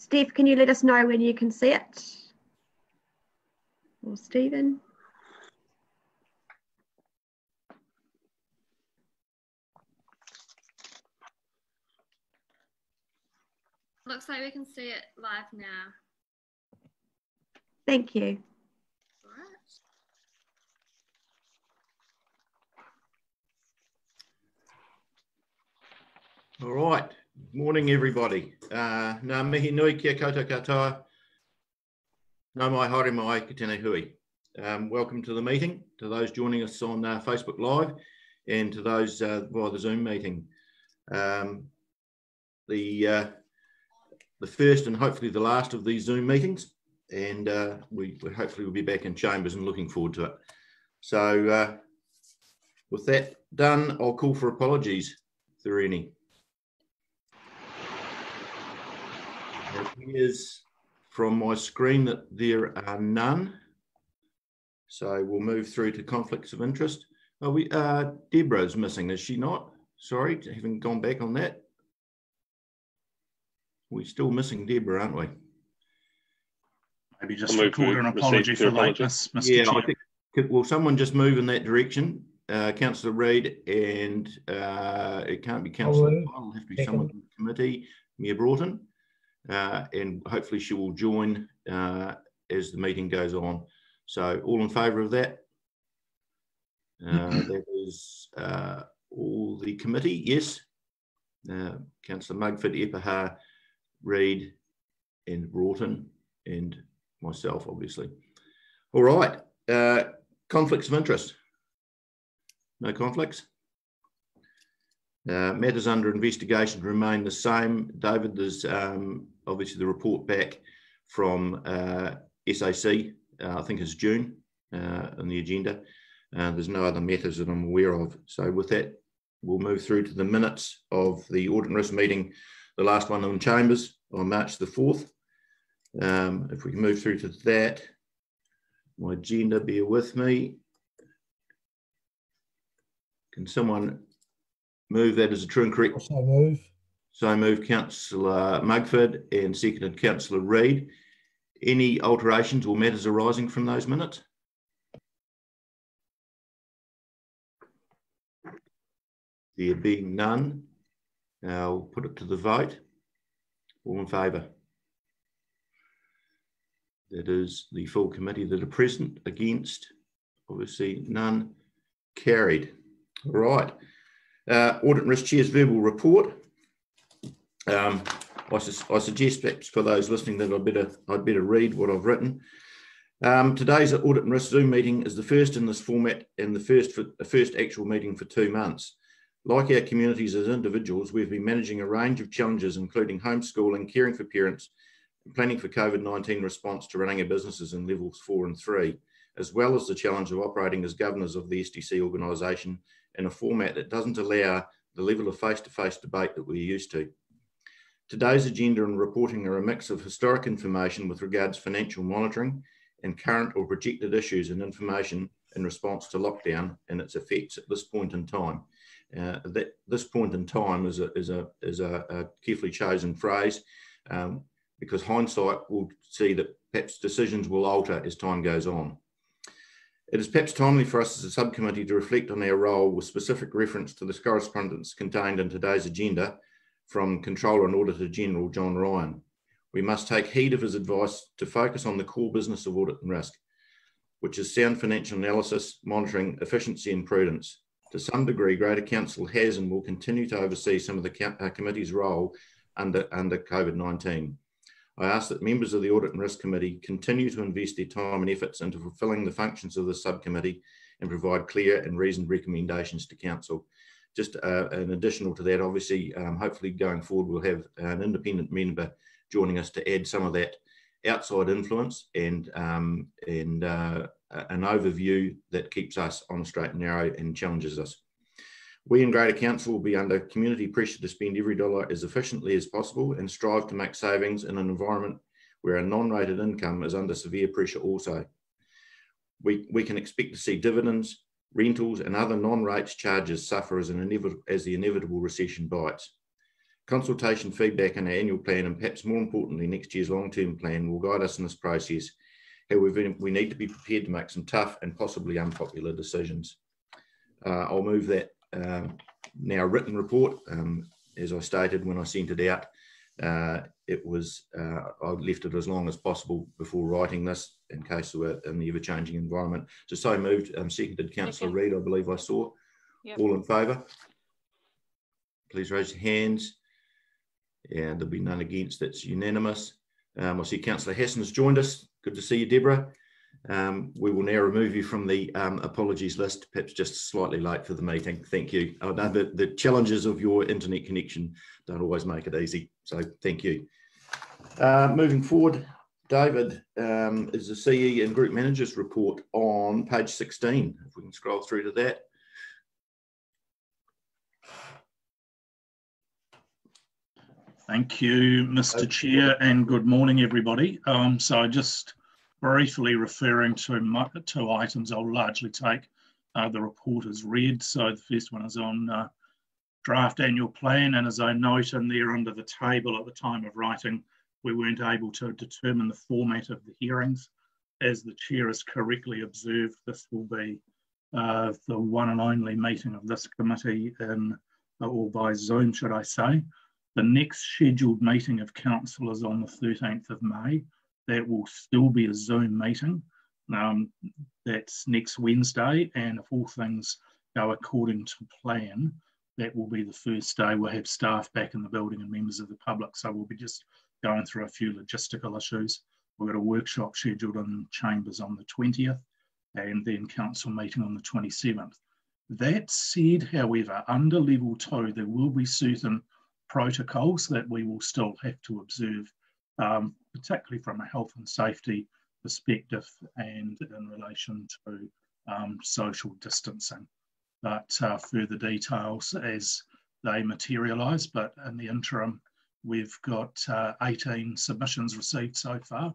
Steph, can you let us know when you can see it? Or Stephen? Looks like we can see it live now. Thank you. All right. Morning, everybody. Ngā mihi nui kia koutou katoa. Nau mai haere mai ki tēnei hui. Welcome to the meeting, to those joining us on Facebook Live and to those via the Zoom meeting. The first and hopefully the last of these Zoom meetings, and we hopefully will be back in chambers and looking forward to it. So with that done, I'll call for apologies if there are any. It appears from my screen that there are none. So we'll move through to conflicts of interest. Oh, Deborah's missing, is she not? Sorry, haven't gone back on that. We're still missing Deborah, aren't we? Maybe just record an apology for lateness, Mr. Chair. I think, will someone just move in that direction? Councillor Reid, and it can't be Councillor Kyle, it'll have to be someone from the committee, Mayor Broughton, and hopefully she will join as the meeting goes on. So all in favour of that? That is all the committee, yes. Councillor Mugford, Epaha, Reid and Broughton and myself, obviously. All right, conflicts of interest. No conflicts. Matters under investigation remain the same. David, there's obviously the report back from SAC, I think it's June on the agenda. There's no other matters that I'm aware of. So with that, we'll move through to the minutes of the Audit and Risk meeting, the last one in Chambers on March the 4th. If we can move through to that, my agenda, bear with me. Can someone move that as a true and correct? So move. So move Councillor Mugford and seconded Councillor Reid. Any alterations or matters arising from those minutes? There being none, I'll put it to the vote. All in favour? That is the full committee that are present. Against? Obviously none. Carried. All right. Audit and Risk Chair's verbal report. I suggest perhaps for those listening that I'd better read what I've written. Today's Audit and Risk Zoom meeting is the first in this format and the first actual meeting for 2 months. Like our communities as individuals, we've been managing a range of challenges, including homeschooling, caring for parents, and planning for COVID-19 response to running our businesses in levels 4 and 3, as well as the challenge of operating as governors of the STC organisation in a format that doesn't allow the level of face-to-face debate that we're used to. Today's agenda and reporting are a mix of historic information with regards to financial monitoring and current or projected issues and information in response to lockdown and its effects at this point in time. That this point in time is a carefully chosen phrase because hindsight will see that perhaps decisions will alter as time goes on. It is perhaps timely for us as a subcommittee to reflect on our role with specific reference to the correspondence contained in today's agenda from Controller and Auditor General John Ryan. We must take heed of his advice to focus on the core business of audit and risk, which is sound financial analysis, monitoring, efficiency and prudence. To some degree, Greater Council has and will continue to oversee some of the committee's role under COVID-19. I ask that members of the Audit and Risk Committee continue to invest their time and efforts into fulfilling the functions of the subcommittee and provide clear and reasoned recommendations to Council. Just an additional to that, obviously, hopefully going forward, we'll have an independent member joining us to add some of that outside influence and an overview that keeps us on the straight and narrow and challenges us. We in Greater Council will be under community pressure to spend every dollar as efficiently as possible and strive to make savings in an environment where a non-rated income is under severe pressure also. We can expect to see dividends, rentals and other non-rates charges suffer as the inevitable recession bites. Consultation feedback on our annual plan, and perhaps more importantly, next year's long-term plan will guide us in this process. However, we need to be prepared to make some tough and possibly unpopular decisions. I'll move that now written report. As I stated when I sent it out, I left it as long as possible before writing this in case we were in the ever-changing environment. So moved. Seconded, Councillor Reid, I believe I saw. Yep. All in favour? Please raise your hands. And there'll be none against. That's unanimous. I see Councillor Hassan has joined us. Good to see you, Deborah. We will now remove you from the apologies list, perhaps just slightly late for the meeting. Thank you. I know that the challenges of your internet connection don't always make it easy, so thank you. Moving forward, David, is the CE and Group Managers report on page 16. If we can scroll through to that. Thank you, Mr. Chair, and good morning, everybody. So just briefly referring to two items, I'll largely take the report as read. So the first one is on draft annual plan, and as I note in there under the table at the time of writing, we weren't able to determine the format of the hearings. As the Chair has correctly observed, this will be the one and only meeting of this committee or by Zoom, should I say. The next scheduled meeting of Council is on the 13th of May. That will still be a Zoom meeting. That's next Wednesday, and if all things go according to plan, that will be the first day we'll have staff back in the building and members of the public. So we'll be just going through a few logistical issues. We've got a workshop scheduled in Chambers on the 20th, and then Council meeting on the 27th. That said, however, under level 2, there will be certain protocols that we will still have to observe, particularly from a health and safety perspective and in relation to social distancing. But further details as they materialise. But in the interim, we've got 18 submissions received so far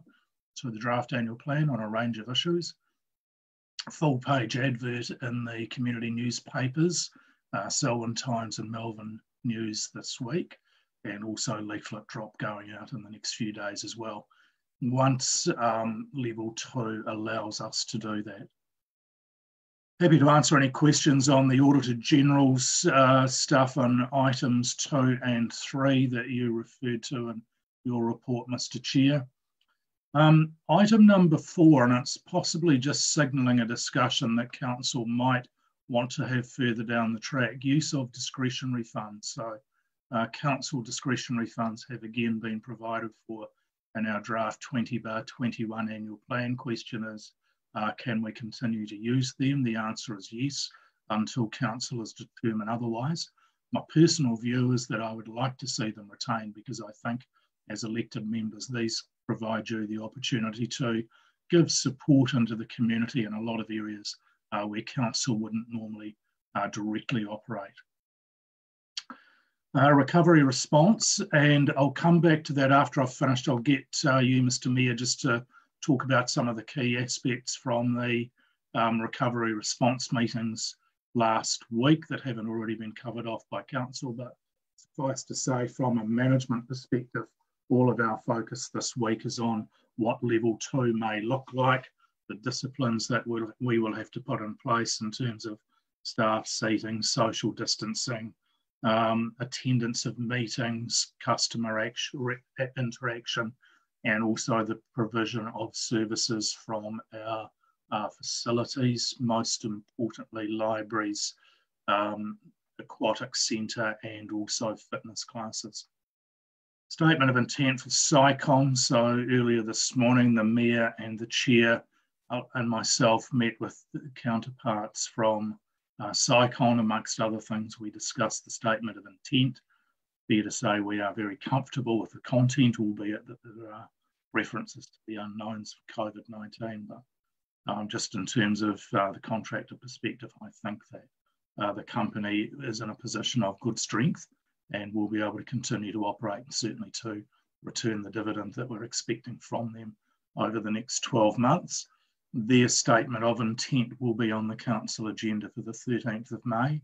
to the draft annual plan on a range of issues. Full page advert in the community newspapers, Selwyn Times and Melbourne News this week, and also leaflet drop going out in the next few days as well, once level 2 allows us to do that. Happy to answer any questions on the Auditor General's stuff on items 2 and 3 that you referred to in your report, Mr. Chair. Item number 4, and it's possibly just signalling a discussion that Council might want to have further down the track, use of discretionary funds. So Council discretionary funds have again been provided for in our draft 20/21 annual plan. Question is, can we continue to use them? The answer is yes, until Council is determined otherwise. My personal view is that I would like to see them retained, because I think as elected members, these provide you the opportunity to give support into the community in a lot of areas where Council wouldn't normally directly operate. Recovery response, and I'll come back to that after I've finished. I'll get you, Mr. Mayor, just to talk about some of the key aspects from the recovery response meetings last week that haven't already been covered off by Council, but suffice to say, from a management perspective, all of our focus this week is on what level 2 may look like, the disciplines that we will have to put in place in terms of staff seating, social distancing, attendance of meetings, customer interaction, and also the provision of services from our facilities, most importantly libraries, aquatic centre, and also fitness classes. Statement of intent for SciCon. So earlier this morning, the Mayor and the Chair and myself met with counterparts from SciCon. Amongst other things, we discussed the statement of intent. Fair to say we are very comfortable with the content, albeit that there are references to the unknowns of COVID-19. But just in terms of the contractor perspective, I think that the company is in a position of good strength and will be able to continue to operate, and certainly to return the dividend that we're expecting from them over the next 12 months. Their statement of intent will be on the Council agenda for the 13th of May.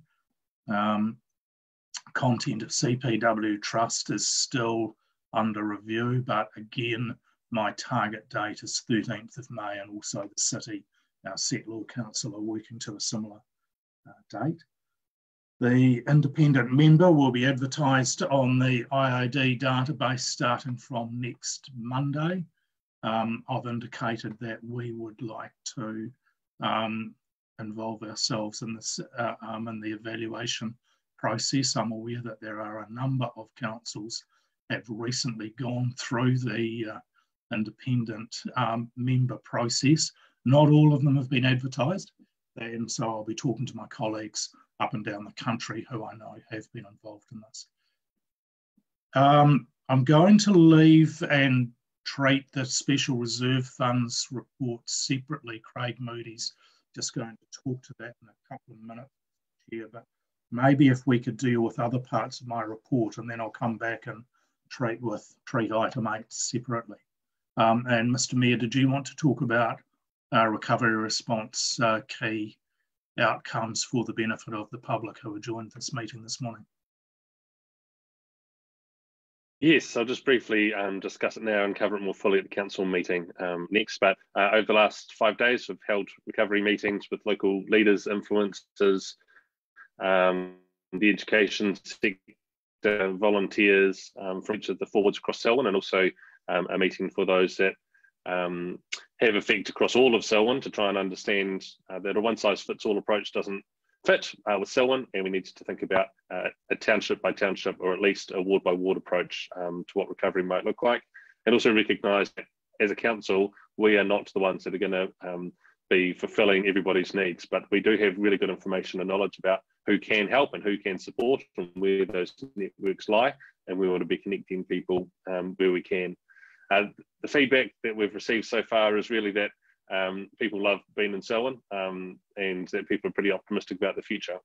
content of CPW Trust is still under review, but again, my target date is 13th of May, and also the City, our Set Law Council, are working to a similar date. The independent member will be advertised on the IID database starting from next Monday. I've indicated that we would like to involve ourselves in this in the evaluation process. I'm aware that there are a number of councils that have recently gone through the independent member process. Not all of them have been advertised, and so I'll be talking to my colleagues up and down the country who I know have been involved in this. I'm going to leave and treat the Special Reserve Funds report separately. Craig Moody's just going to talk to that in a couple of minutes here, but maybe if we could deal with other parts of my report, and then I'll come back and treat item 8 separately. And Mr. Mayor, did you want to talk about recovery response key outcomes for the benefit of the public who have joined this meeting this morning? Yes, I'll just briefly discuss it now and cover it more fully at the council meeting next. But over the last 5 days, we've held recovery meetings with local leaders, influencers, the education sector, volunteers from each of the forwards across Selwyn, and also a meeting for those that have effect across all of Selwyn to try and understand that a one-size-fits-all approach doesn't fit with Selwyn, and we need to think about a township by township, or at least a ward by ward approach to what recovery might look like, and also recognise that as a council, we are not the ones that are going to be fulfilling everybody's needs, but we do have really good information and knowledge about who can help and who can support and where those networks lie, and we want to be connecting people where we can. The feedback that we've received so far is really that people love being in Selwyn, and that people are pretty optimistic about the future.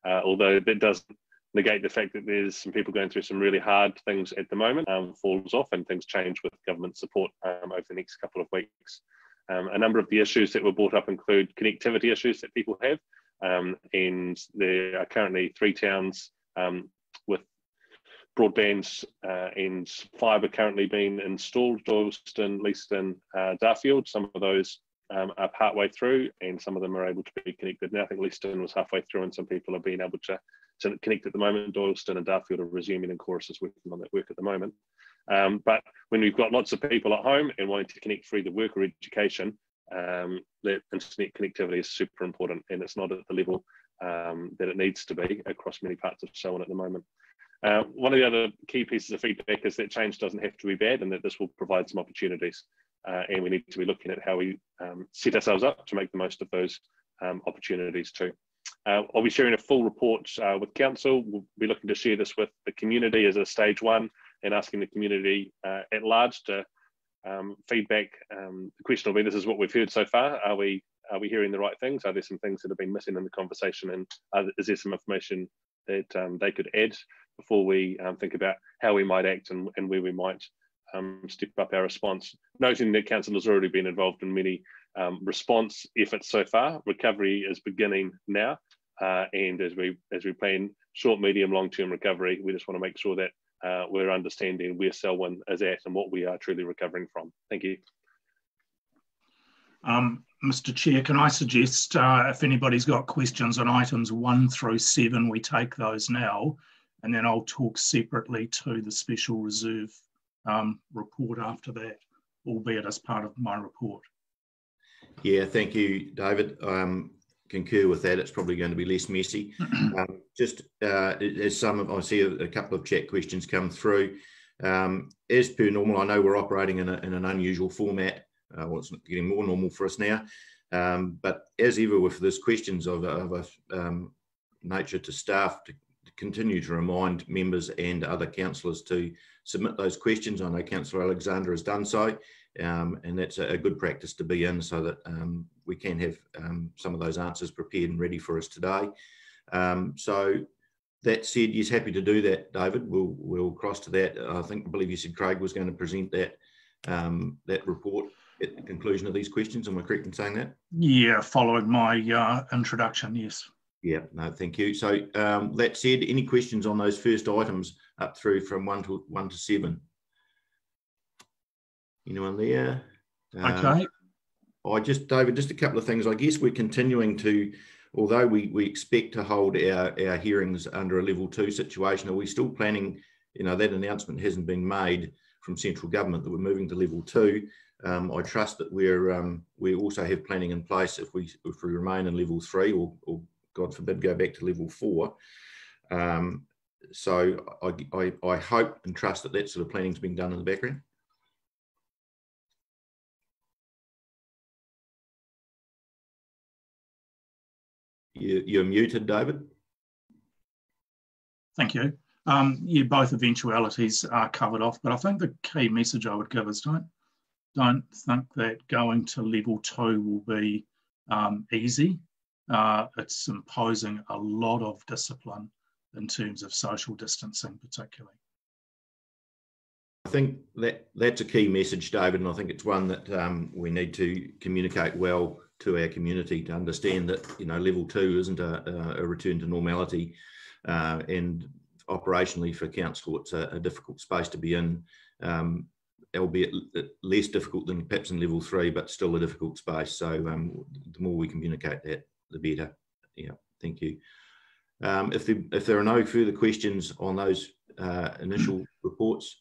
Although that doesn't negate the fact that there's some people going through some really hard things at the moment, falls off, and things change with government support over the next couple of weeks. A number of the issues that were brought up include connectivity issues that people have, and there are currently 3 towns with broadband and fibre currently being installed: Doyleston, Leeston, Darfield. Some of those are partway through, and some of them are able to be connected now. I think Leeston was halfway through, and some people are being able to connect at the moment. Doyleston and Darfield are resuming, and Chorus is working on that work at the moment. But when we've got lots of people at home and wanting to connect through the work or education, that internet connectivity is super important, and it's not at the level that it needs to be across many parts of Selwyn at the moment. One of the other key pieces of feedback is that change doesn't have to be bad, and that this will provide some opportunities, and we need to be looking at how we set ourselves up to make the most of those opportunities too. I'll be sharing a full report with council. We'll be looking to share this with the community as a stage 1, and asking the community at large to feedback. The question will be, this is what we've heard so far. Are we hearing the right things? Are there some things that have been missing in the conversation, and is there some information that they could add before we think about how we might act and where we might step up our response? Noting that council has already been involved in many response efforts so far. Recovery is beginning now, and as we plan short, medium, long-term recovery, we just want to make sure that we're understanding where Selwyn is at and what we are truly recovering from. Thank you. Mr. Chair, can I suggest if anybody's got questions on items 1 through 7, we take those now, and then I'll talk separately to the Special Reserve report after that, albeit as part of my report. Yeah, thank you, David. Concur with that. It's probably going to be less messy. Just as I see a couple of chat questions come through. As per normal, I know we're operating in an unusual format. Well, it's getting more normal for us now. But as ever with this questions of a nature to staff, to continue to remind members and other councillors to submit those questions. I know Councillor Alexander has done so, and that's a good practice to be in, so that we can have some of those answers prepared and ready for us today. So that said, yes, happy to do that, David. We'll cross to that. I believe you said Craig was going to present that that report at the conclusion of these questions. Am I correct in saying that? Yeah, following my introduction, yes. Yeah, no, thank you. So that said, any questions on those first items up through from 1 to 7? Anyone there? Okay. David, just a couple of things. I guess we're continuing to, although we expect to hold our hearings under a level 2 situation, are we still planning, that announcement hasn't been made from central government that we're moving to level 2. I trust that we also have planning in place if we remain in level 3 or God forbid go back to level 4. So I hope and trust that sort of planning is being done in the background. You're muted, David. Thank you. Both eventualities are covered off, but I think the key message I would give is don't think that going to level 2 will be easy. It's imposing a lot of discipline in terms of social distancing, particularly. I think that's a key message, David, and I think it's one that we need to communicate well to our community to understand that level 2 isn't a return to normality, and operationally for council it's a difficult space to be in, albeit less difficult than perhaps in level 3, but still a difficult space. So the more we communicate that, the better. Yeah, thank you. If there are no further questions on those initial reports,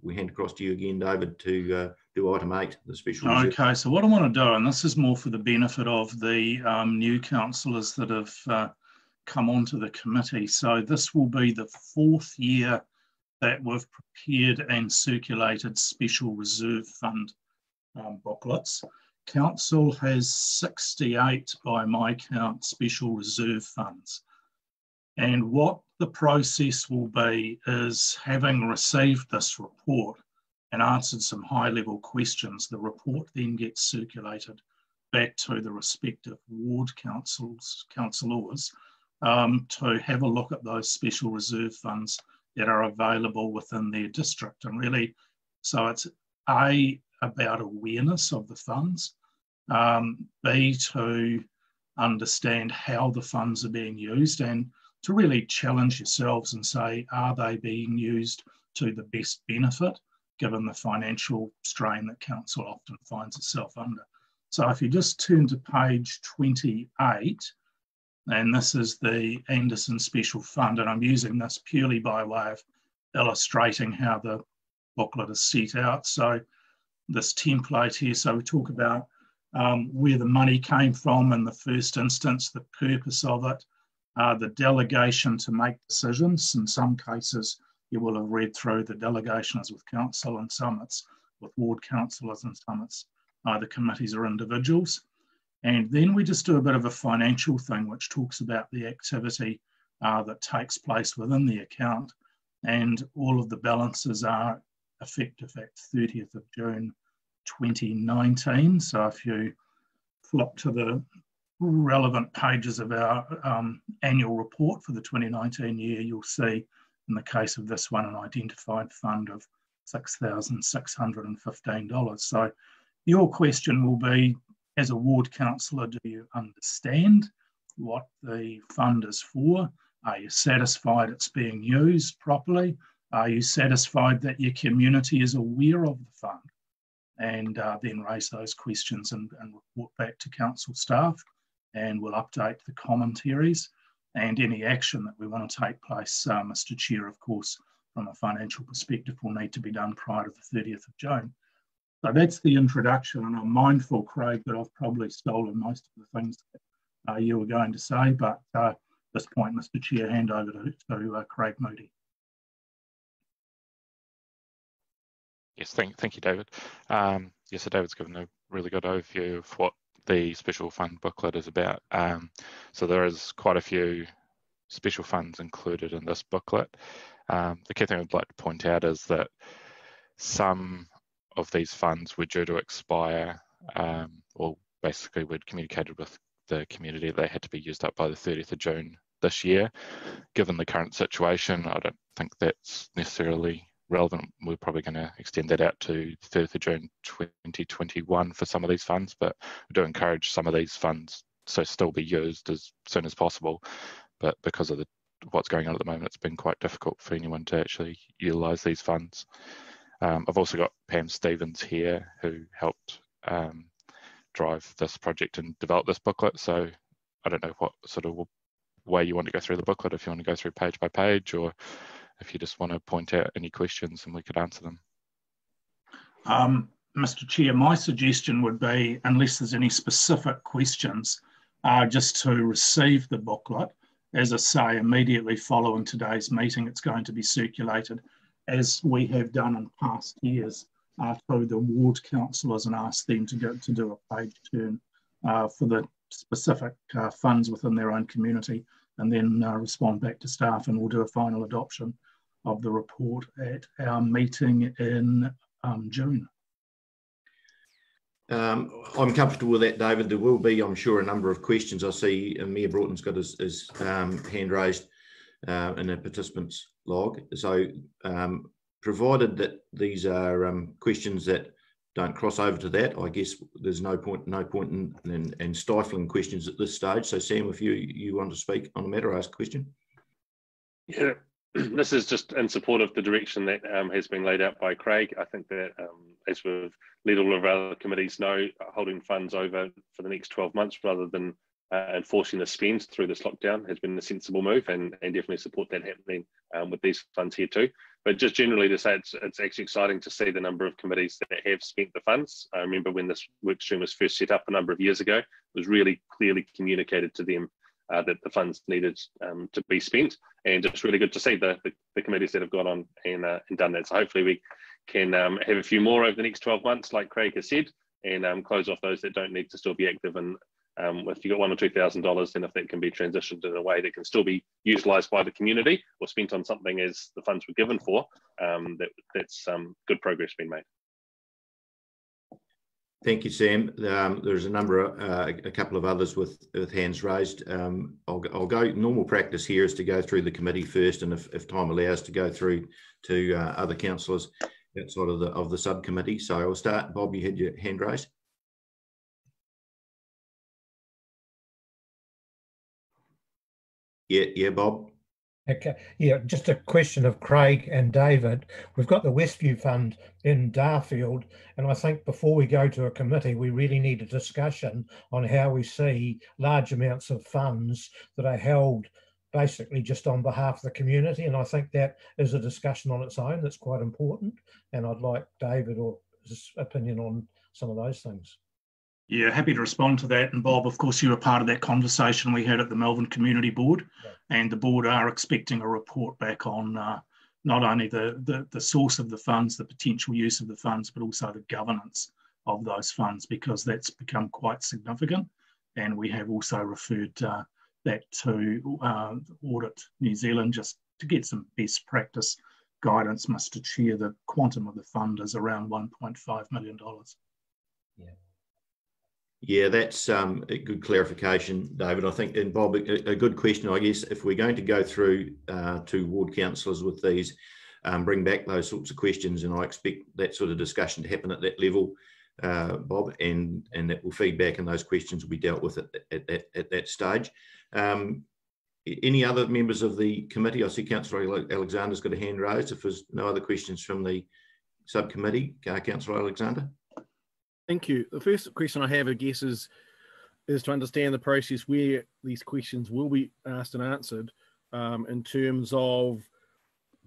we hand across to you again, David, to do item 8, the special reserve. Okay, so what I want to do, and this is more for the benefit of the new councillors that have come onto the committee. So this will be the 4th year that we've prepared and circulated special reserve fund booklets. Council has 68, by my count, special reserve funds. And what the process will be is, having received this report and answered some high-level questions, the report then gets circulated back to the respective ward councillors to have a look at those special reserve funds that are available within their district. And really, so it's A, about awareness of the funds, B, to understand how the funds are being used, and to really challenge yourselves and say, are they being used to the best benefit, given the financial strain that council often finds itself under. So if you just turn to page 28, and this is the Anderson Special Fund, and I'm using this purely by way of illustrating how the booklet is set out. So this template here, so we talk about where the money came from in the first instance, the purpose of it, the delegation to make decisions. In some cases, you will have read through, the delegation is with council, and some it's with ward councillors, and some it's either committees or individuals. And then we just do a bit of a financial thing, which talks about the activity that takes place within the account. And all of the balances are effective at 30th of June 2019. So if you flip to the relevant pages of our annual report for the 2019 year, you'll see, in the case of this one, an identified fund of $6,615. So your question will be, as a ward councillor, do you understand what the fund is for? Are you satisfied it's being used properly? Are you satisfied that your community is aware of the fund? And then raise those questions and report back to council staff, and we'll update the commentaries and any action that we want to take place, Mr. Chair, of course, from a financial perspective, will need to be done prior to the 30th of June. So that's the introduction, and I'm mindful, Craig, that I've probably stolen most of the things that you were going to say, but at this point, Mr. Chair, hand over to Craig Moody. Yes, thank you, David. Yes, so David's given a really good overview of what the special fund booklet is about. So there is quite a few special funds included in this booklet. The key thing I'd like to point out is that some of these funds were due to expire, or basically we'd communicated with the community they had to be used up by the 30th of June this year. Given the current situation, I don't think that's necessarily relevant. We're probably going to extend that out to 30th of June 2021 for some of these funds, but we do encourage some of these funds so still be used as soon as possible. But because of what's going on at the moment, it's been quite difficult for anyone to actually utilise these funds. I've also got Pam Stevens here, who helped drive this project and develop this booklet. So I don't know what sort of way you want to go through the booklet, if you want to go through page by page, or if you just want to point out any questions and we could answer them. Mr. Chair, my suggestion would be, unless there's any specific questions, just to receive the booklet. As I say, immediately following today's meeting, it's going to be circulated, as we have done in past years, to the ward councillors and ask them to do a page turn for the specific funds within their own community, and then respond back to staff, and we'll do a final adoption of the report at our meeting in June. I'm comfortable with that, David. There will be, I'm sure, a number of questions. I see Mayor Broughton's got his hand raised in the participants log. So provided that these are questions that don't cross over to that, I guess there's no point in stifling questions at this stage. So Sam, if you want to speak on the matter, ask a question. Yeah, this is just in support of the direction that has been laid out by Craig. I think that, as we've let all of our committees know, holding funds over for the next 12 months rather than enforcing the spend through this lockdown has been a sensible move, and definitely support that happening with these funds here too. But just generally to say, it's actually exciting to see the number of committees that have spent the funds. I remember when this work stream was first set up a number of years ago, it was really clearly communicated to them that the funds needed to be spent, and it's really good to see the committees that have gone on and done that. So hopefully we can have a few more over the next 12 months, like Craig has said, and close off those that don't need to still be active. And if you've got $1,000 or $2,000, then if that can be transitioned in a way that can still be utilised by the community or spent on something as the funds were given for, that's good progress being made. Thank you, Sam. There's a couple of others with hands raised. I'll go. Normal practice here is to go through the committee first, and if time allows, to go through to other councillors outside of the subcommittee. So I'll start. Bob, you had your hand raised. Yeah, Bob. Okay, yeah, just a question of Craig and David. We've got the Westview Fund in Darfield, and I think before we go to a committee, we really need a discussion on how we see large amounts of funds that are held basically just on behalf of the community. And I think that is a discussion on its own that's quite important. And I'd like David or his opinion on some of those things. Yeah, happy to respond to that. And Bob, of course, you were part of that conversation we had at the Melbourne Community Board, and the board are expecting a report back on not only the source of the funds, the potential use of the funds, but also the governance of those funds, because that's become quite significant. And we have also referred that to Audit New Zealand, just to get some best practice guidance. Mr. Chair, the quantum of the fund is around $1.5 million. Yeah, that's a good clarification, David. I think, and Bob, a good question, I guess, if we're going to go through to ward councillors with these, bring back those sorts of questions, and I expect that sort of discussion to happen at that level, Bob, and that will feed back, and those questions will be dealt with at that stage. Any other members of the committee? I see Councillor Alexander's got a hand raised. If there's no other questions from the subcommittee, Councillor Alexander. Thank you. The first question I have, I guess, is to understand the process where these questions will be asked and answered, in terms of,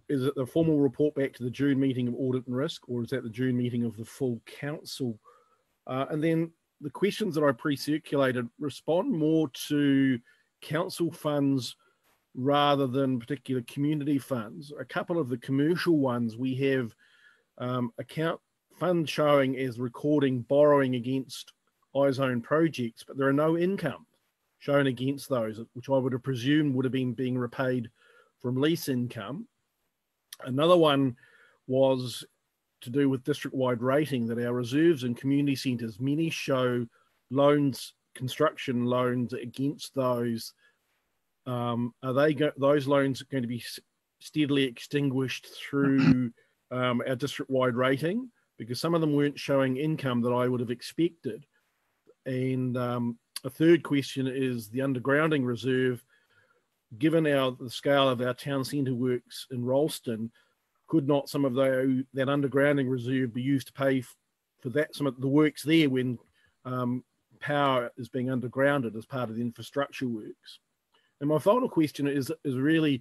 is it the formal report back to the June meeting of Audit and Risk, or is that the June meeting of the full council? And then the questions that I pre-circulated respond more to council funds rather than particular community funds. A couple of the commercial ones, we have account fund showing as recording borrowing against iZone projects, but there are no income shown against those, which I would have presumed would have been being repaid from lease income. Another one was to do with district-wide rating, that our reserves and community centres, many show loans, construction loans against those. Are those loans going to be steadily extinguished through our district-wide rating? Because some of them weren't showing income that I would have expected. And A third question is the undergrounding reserve. Given the scale of our town centre works in Rollston, could not some of that undergrounding reserve be used to pay for some of the works there when power is being undergrounded as part of the infrastructure works? And my final question is really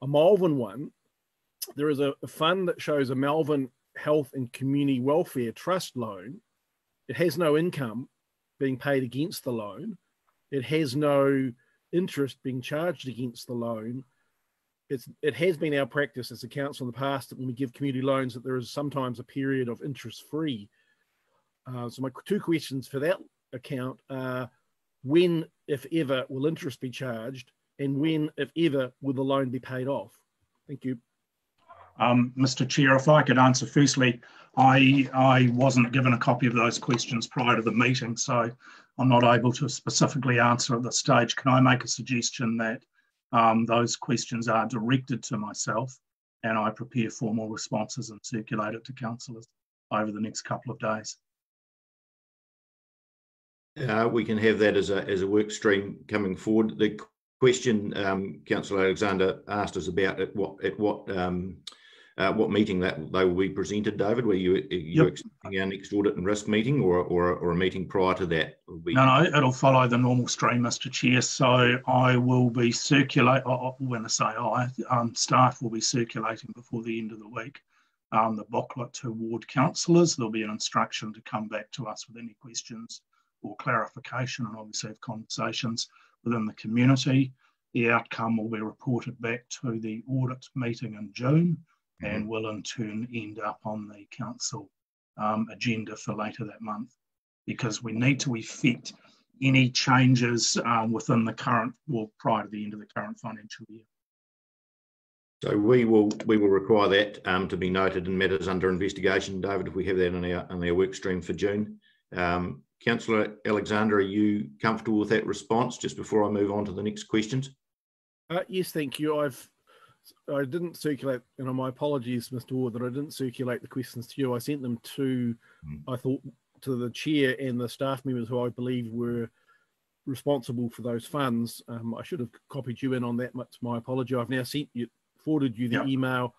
a Malvern one. There is a fund that shows a Malvern Health and Community Welfare Trust loan. It has no income being paid against the loan. It has no interest being charged against the loan. It has been our practice as a council in the past that when we give community loans that there is sometimes a period of interest-free. So my two questions for that account are, when, if ever, will interest be charged, and when, if ever, will the loan be paid off? Thank you. Mr. Chair, if I could answer firstly, I wasn't given a copy of those questions prior to the meeting, so I'm not able to specifically answer at this stage. Can I make a suggestion that those questions are directed to myself and I prepare formal responses and circulate it to councillors over the next couple of days? We can have that as a work stream coming forward. The question Councillor Alexander asked us about at what meeting that they will be presented, David? Were you expecting our next audit and risk meeting or a meeting prior to that? No, it'll follow the normal stream, Mr. Chair. So I will be when I say staff will be circulating before the end of the week the booklet to ward councillors. There'll be an instruction to come back to us with any questions or clarification, and obviously have conversations within the community. The outcome will be reported back to the audit meeting in June, and will in turn end up on the council agenda for later that month, because we need to effect any changes within the current, well, prior to the end of the current financial year. So we will require that to be noted in matters under investigation, David, if we have that on our work stream for June. Councillor Alexander, are you comfortable with that response just before I move on to the next questions? Yes, thank you. I didn't circulate, and my apologies, Mr. Ward, that I didn't circulate the questions to you. I sent them to, I thought, to the chair and the staff members who I believe were responsible for those funds. I should have copied you in on that. That's my apology. I've now forwarded you the email,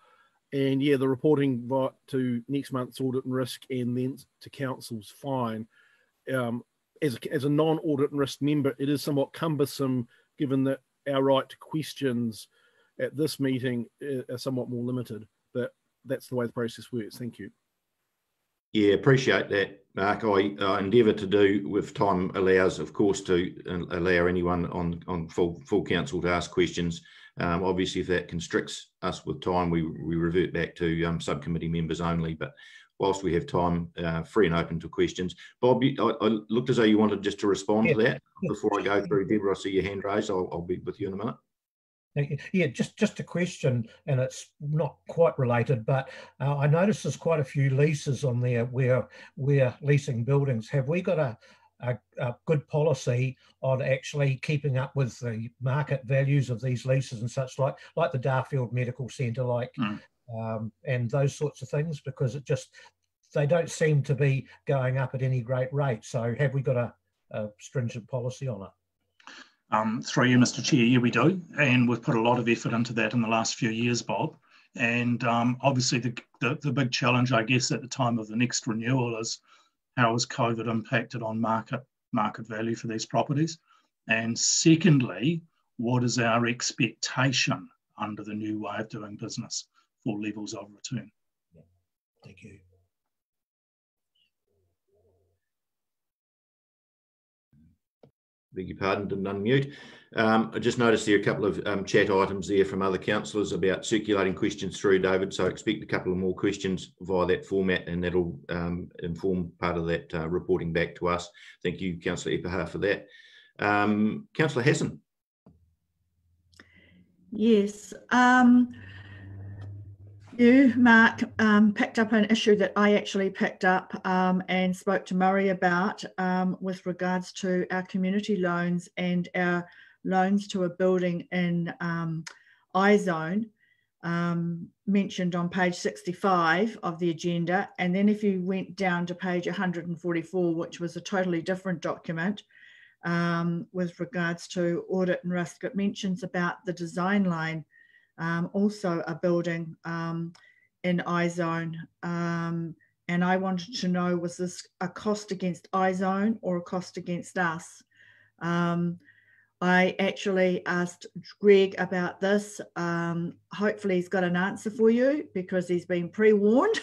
and yeah, the reporting to next month's audit and risk, and then to council's fine. As a non-audit and risk member, it is somewhat cumbersome, given that our right to questions at this meeting are somewhat more limited, but that's the way the process works. Thank you. Yeah, appreciate that, Mark. I endeavour to do, if time allows, of course, to allow anyone on full council to ask questions. Obviously, if that constricts us with time, we revert back to subcommittee members only. But whilst we have time, free and open to questions. Bob, I looked as though you wanted just to respond to that before I go through. Deborah, I see your hand raised. I'll be with you in a minute. Yeah, just a question, and it's not quite related, but I noticed there's quite a few leases on there where we're leasing buildings. Have we got a good policy on actually keeping up with the market values of these leases and such, like the Darfield Medical Centre, and those sorts of things? Because they don't seem to be going up at any great rate. So have we got a stringent policy on it? Through you, Mr. Chair, yeah, we do, and we've put a lot of effort into that in the last few years, Bob. And obviously, the big challenge, I guess, at the time of the next renewal is how has COVID impacted on market value for these properties, and secondly, what is our expectation under the new way of doing business for levels of return? Yeah. Thank you. Beg your pardon, didn't unmute. I just noticed there are a couple of chat items there from other councillors about circulating questions through, David, so expect a couple of more questions via that format, and that'll inform part of that reporting back to us. Thank you, Councillor Epaha, for that. Councillor Hassan. Yes. You, Mark, picked up an issue that I actually picked up and spoke to Murray about with regards to our community loans and our loans to a building in iZone, mentioned on page 65 of the agenda. And then if you went down to page 144, which was a totally different document, with regards to audit and risk. It mentions about the design line, also a building in iZone. And I wanted to know, was this a cost against iZone or a cost against us? I actually asked Greg about this. Hopefully he's got an answer for you, because he's been pre-warned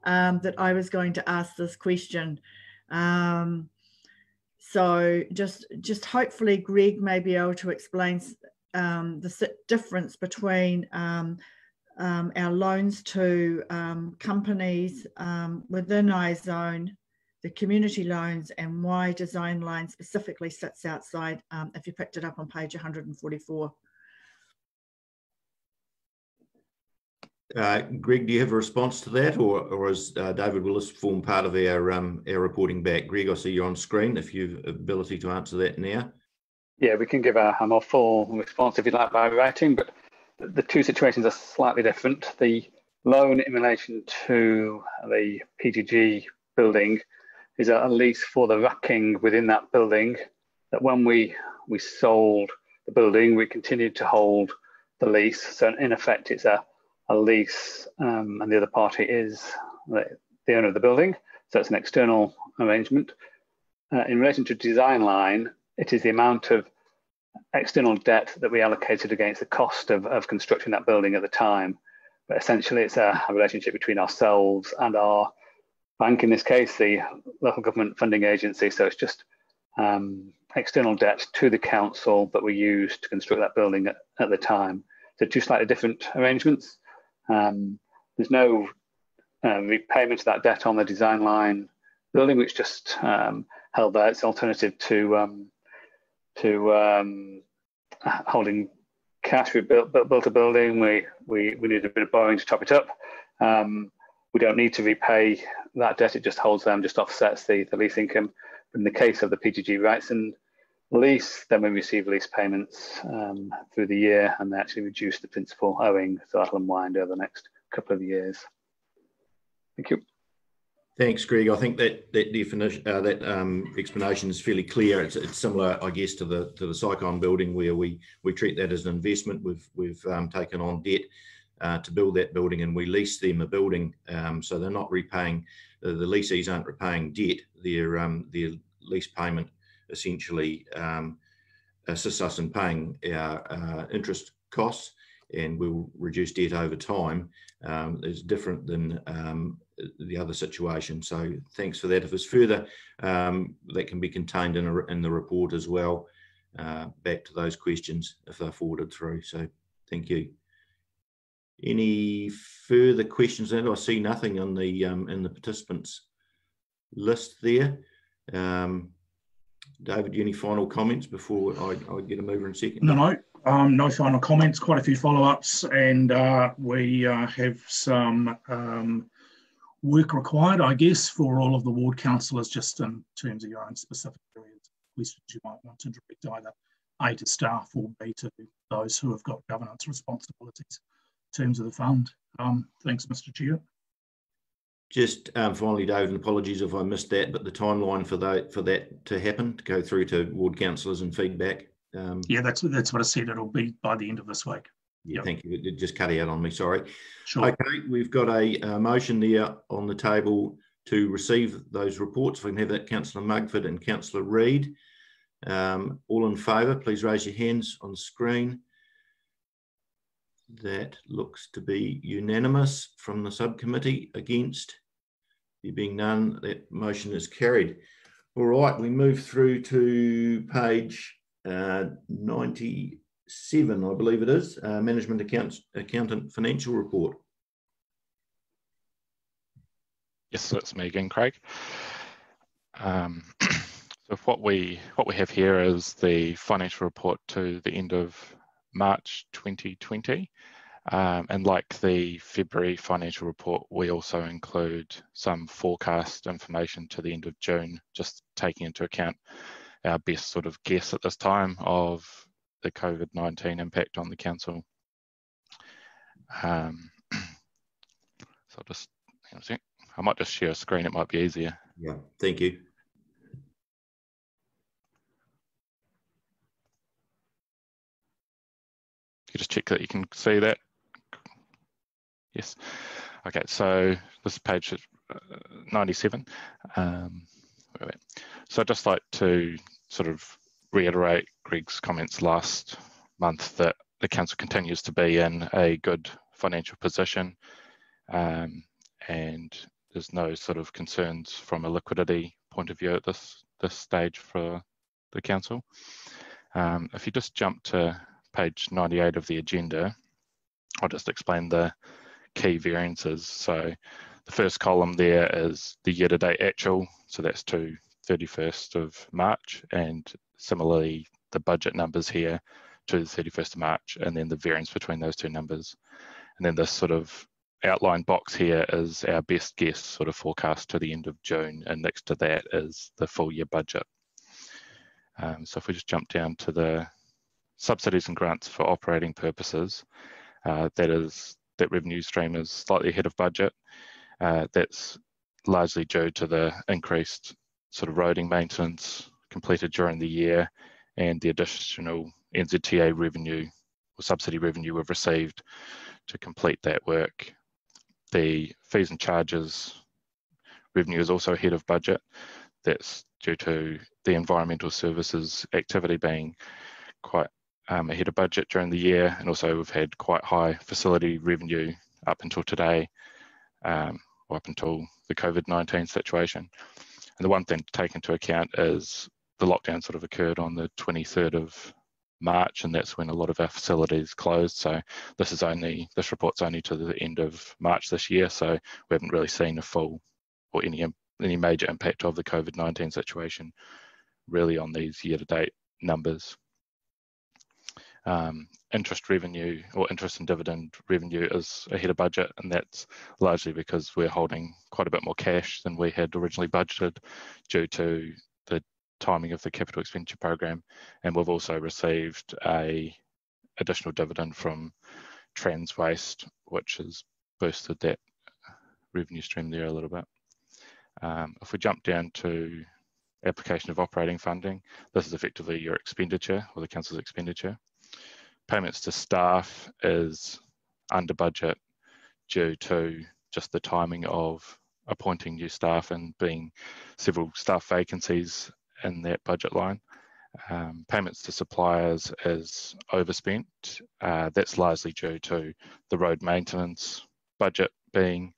that I was going to ask this question. So just hopefully Greg may be able to explain the difference between our loans to companies within iZone, the community loans, and why design line specifically sits outside, if you picked it up on page 144. Greg, do you have a response to that, or is David, will this form part of our reporting back? Greg, I see you're on screen, if you have ability to answer that now. Yeah, we can give a more full response if you'd like by writing, but the two situations are slightly different. The loan in relation to the PGG building is a lease for the racking within that building, that when we sold the building, we continued to hold the lease. So in effect, it's a lease, and the other party is the owner of the building. So it's an external arrangement. In relation to design line, it is the amount of external debt that we allocated against the cost of constructing that building at the time. But essentially, it's a relationship between ourselves and our bank, in this case, the local government funding agency. So it's just external debt to the council that we used to construct that building at the time. So two slightly different arrangements. There's no repayment of that debt on the design line building, which just held there. It's an alternative to holding cash. We built a building. We needed a bit of borrowing to top it up. We don't need to repay that debt. It just holds them, just offsets the lease income. But in the case of the PGG rights and lease, then we receive lease payments through the year, and they actually reduce the principal owing. So that'll unwind over the next couple of years. Thank you. Thanks, Greg. I think that definition, explanation is fairly clear. It's similar, I guess, to the Cyclone building, where we treat that as an investment. We've taken on debt to build that building, and we lease them a building, so they're not repaying. The lessees aren't repaying debt. Their lease payment essentially assists us in paying our interest costs, and we'll reduce debt over time. It's different than the other situation. So thanks for that. If there's further, that can be contained in the report as well, back to those questions if they're forwarded through. So thank you. Any further questions? And I see nothing on the in the participants list there. David, any final comments before I get a mover in a second? No final comments. Quite a few follow-ups, and we have some work required, I guess, for all of the ward councillors, just in terms of your own specific areas. Questions you might want to direct either A, to staff, or B, to those who have got governance responsibilities in terms of the fund. Thanks, Mr. Chair. Just finally, David, and apologies if I missed that, but the timeline for that to happen, to go through to ward councillors and feedback. Yeah, that's what I said. It'll be by the end of this week. Yeah, yep. Thank you. It just cut out on me, sorry. Sure. Okay, we've got a motion there on the table to receive those reports. If we can have that, Councillor Mugford and Councillor Reid. All in favour, please raise your hands on the screen. That looks to be unanimous from the subcommittee. Against? There being none, that motion is carried. All right, we move through to page 97, I believe it is, Management Accountant Financial Report. Yes, that's me again, Craig. So what we have here is the financial report to the end of March 2020. And like the February financial report, we also include some forecast information to the end of June, just taking into account our best sort of guess at this time of the COVID-19 impact on the council. So I'll just, hang on a sec. I might just share a screen, it might be easier. Yeah, thank you. you just check that you can see that. Yes. Okay, so this is page 97. So I'd just like to sort of reiterate Greg's comments last month that the council continues to be in a good financial position, and there's no sort of concerns from a liquidity point of view at this stage for the council. If you just jump to page 98 of the agenda, I'll just explain the key variances. So the first column there is the year-to-date actual, so that's to 31st of March, and similarly the budget numbers here to the 31st of March, and then the variance between those two numbers. And then this sort of outline box here is our best guess sort of forecast to the end of June, and next to that is the full year budget. So if we just jump down to the subsidies and grants for operating purposes, that revenue stream is slightly ahead of budget. That's largely due to the increased sort of roading maintenance completed during the year and the additional NZTA revenue or subsidy revenue we've received to complete that work. The fees and charges revenue is also ahead of budget. That's due to the environmental services activity being quite ahead of budget during the year, and also we've had quite high facility revenue up until today, or up until the COVID-19 situation. And the one thing to take into account is the lockdown sort of occurred on the 23rd of March, and that's when a lot of our facilities closed. So this report's only to the end of March this year, so we haven't really seen a full or any major impact of the COVID-19 situation really on these year-to-date numbers. Interest revenue or interest and dividend revenue is ahead of budget, and that's largely because we're holding quite a bit more cash than we had originally budgeted due to the timing of the capital expenditure program, and we've also received a additional dividend from Trans Waste, which has boosted that revenue stream there a little bit. If we jump down to application of operating funding, this is effectively your expenditure or the council's expenditure. Payments to staff is under budget due to just the timing of appointing new staff and being several staff vacancies in that budget line. Payments to suppliers is overspent. That's largely due to the road maintenance budget being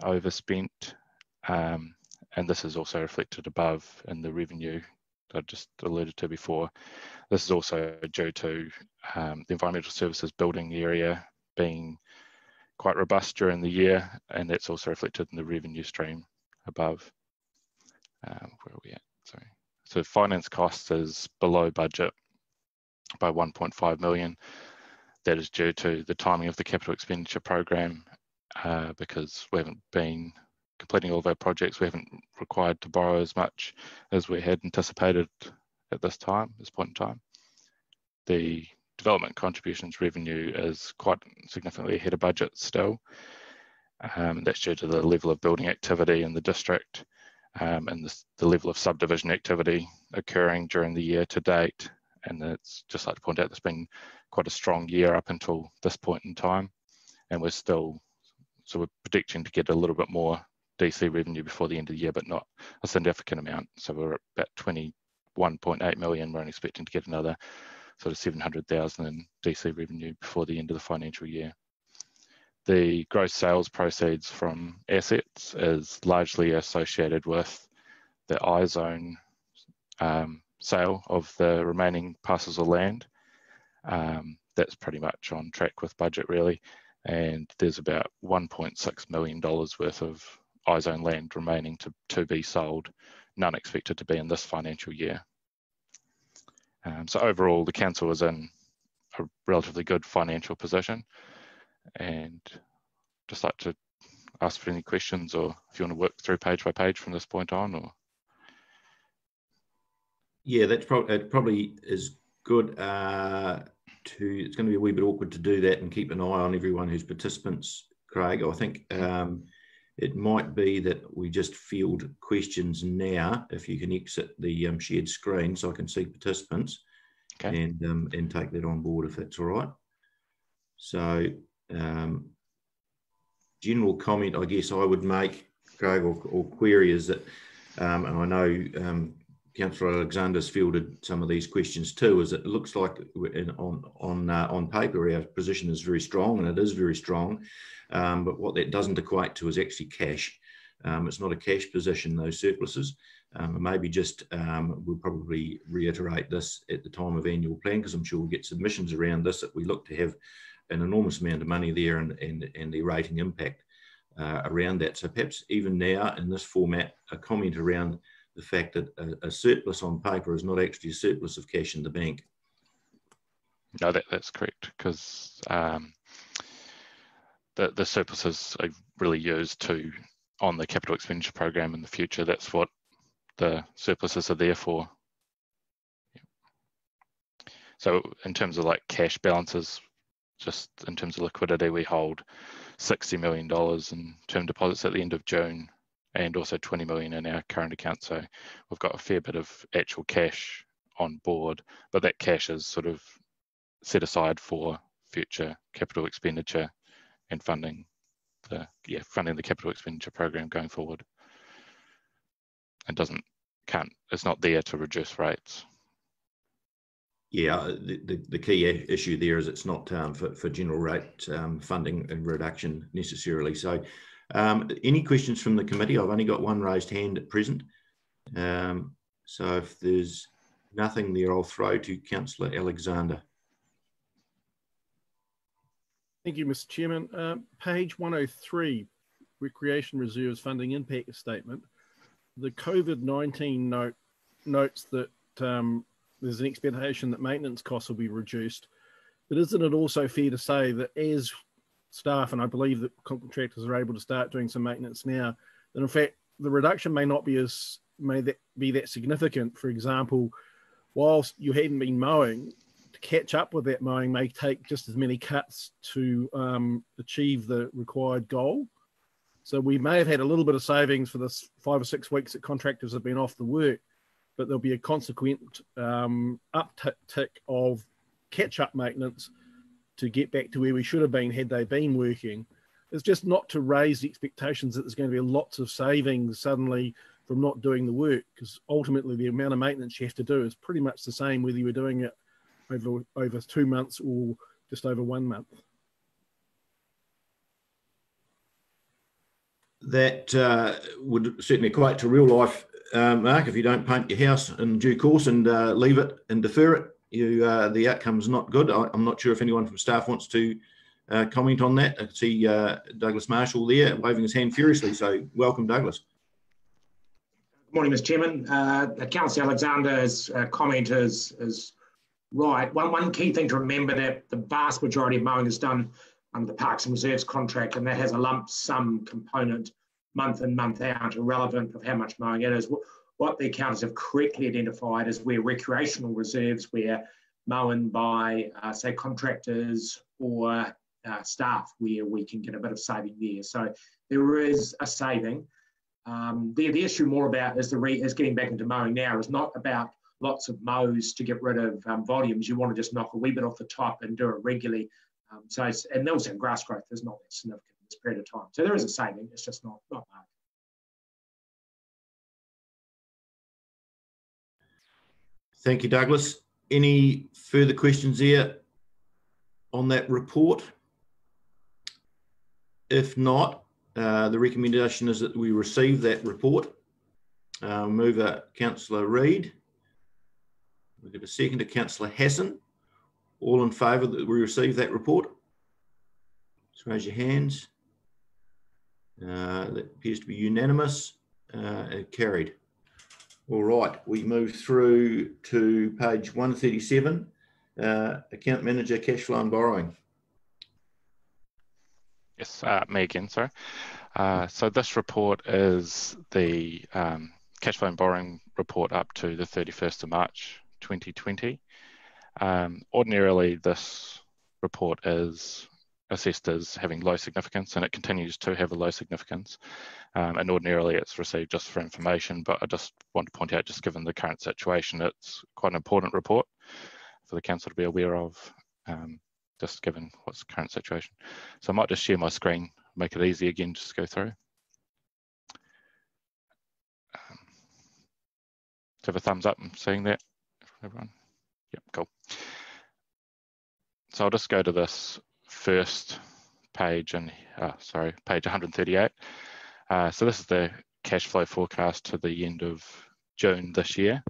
overspent, and this is also reflected above in the revenue that I just alluded to before. This is also due to the environmental services building area being quite robust during the year, and that's also reflected in the revenue stream above. Where are we at? Sorry. So finance costs is below budget by 1.5 million. That is due to the timing of the capital expenditure program, because we haven't been completing all of our projects. We haven't required to borrow as much as we had anticipated at this point in time. The development contributions revenue is quite significantly ahead of budget still. That's due to the level of building activity in the district, and the level of subdivision activity occurring during the year to date. And it's just like to point out, there's been quite a strong year up until this point in time, and we're predicting to get a little bit more DC revenue before the end of the year, but not a significant amount. So we're at about 21.8 million. We're only expecting to get another sort of 700,000 in DC revenue before the end of the financial year. The gross sales proceeds from assets is largely associated with the iZone sale of the remaining parcels of land. That's pretty much on track with budget really, and there's about $1.6 million worth of iZone land remaining to be sold, none expected to be in this financial year. So overall, the council is in a relatively good financial position, and just like to ask for any questions, or if you want to work through page by page from this point on. Or yeah, it probably is good. It's going to be a wee bit awkward to do that and keep an eye on everyone who's participants, Craig. I think it might be that we just field questions now, if you can exit the shared screen so I can see participants. Okay. And take that on board if that's all right. So general comment, I guess I would make, Craig, or query is that, and I know Councillor Alexander's fielded some of these questions too, is it looks like on paper our position is very strong, and it is very strong, but what that doesn't equate to is actually cash. It's not a cash position, those surpluses. Maybe just we'll probably reiterate this at the time of annual plan, because I'm sure we'll get submissions around this, that we look to have an enormous amount of money there and the rating impact around that. So perhaps even now in this format, a comment around the fact that a surplus on paper is not actually a surplus of cash in the bank. No, that's correct, because the surpluses are really used on the capital expenditure program in the future. That's what the surpluses are there for. So in terms of like cash balances, just in terms of liquidity, we hold $60 million in term deposits at the end of June, and also 20 million in our current account. So we've got a fair bit of actual cash on board, but that cash is sort of set aside for future capital expenditure and funding the capital expenditure program going forward. And it's not there to reduce rates. Yeah, the key issue there is it's not for general rate funding and reduction necessarily. So any questions from the committee? I've only got one raised hand at present. So if there's nothing there, I'll throw to Councillor Alexander. Thank you, Mr. Chairman. Page 103, Recreation Reserves Funding Impact Statement. The COVID-19 notes that there's an expectation that maintenance costs will be reduced. But isn't it also fair to say that as staff, and I believe that contractors are able to start doing some maintenance now, that in fact the reduction may not be that significant? For example, whilst you hadn't been mowing, to catch up with that mowing may take just as many cuts to achieve the required goal. So we may have had a little bit of savings for this 5 or 6 weeks that contractors have been off the work, but there'll be a consequent uptick of catch-up maintenance to get back to where we should have been had they been working. It's just not to raise the expectations that there's going to be lots of savings suddenly from not doing the work, because ultimately the amount of maintenance you have to do is pretty much the same whether you were doing it over 2 months or just over 1 month. That would certainly equate to real life, Mark. If you don't paint your house in due course and leave it and defer it, the outcome's not good. I'm not sure if anyone from staff wants to comment on that. I can see Douglas Marshall there waving his hand furiously, so welcome, Douglas. Good morning, Mr. Chairman. Councillor Alexander's comment is right. One key thing to remember, that the vast majority of mowing is done under the Parks and Reserves contract, and that has a lump sum component month in, month out, irrelevant of how much mowing it is. What the accountants have correctly identified is where recreational reserves, where mowing by, say, contractors or staff, where we can get a bit of saving there. So there is a saving. The issue more about is getting back into mowing now is not about lots of mows to get rid of volumes. You want to just knock a wee bit off the top and do it regularly. And also grass growth is not that significant in this period of time. So there is a saving, it's just not large. Thank you, Douglas. Any further questions there on that report? If not, the recommendation is that we receive that report. Mover Councillor Reid. We'll give a second to Councillor Hassan. All in favour that we receive that report? Just raise your hands. That appears to be unanimous and carried. All right, we move through to page 137, Account Manager, Cash Flow and Borrowing. Yes, me again, sorry. So this report is the cash flow and borrowing report up to the 31st of March 2020. Ordinarily, this report is assessed as having low significance, and it continues to have a low significance. And ordinarily, it's received just for information, but I just want to point out, just given the current situation, it's quite an important report for the council to be aware of. just given what's the current situation. So I might just share my screen, make it easy again, just go through. Have a thumbs up and seeing that, everyone? Yep, cool. So I'll just go to this first page and sorry, page 138. So this is the cash flow forecast to the end of June this year.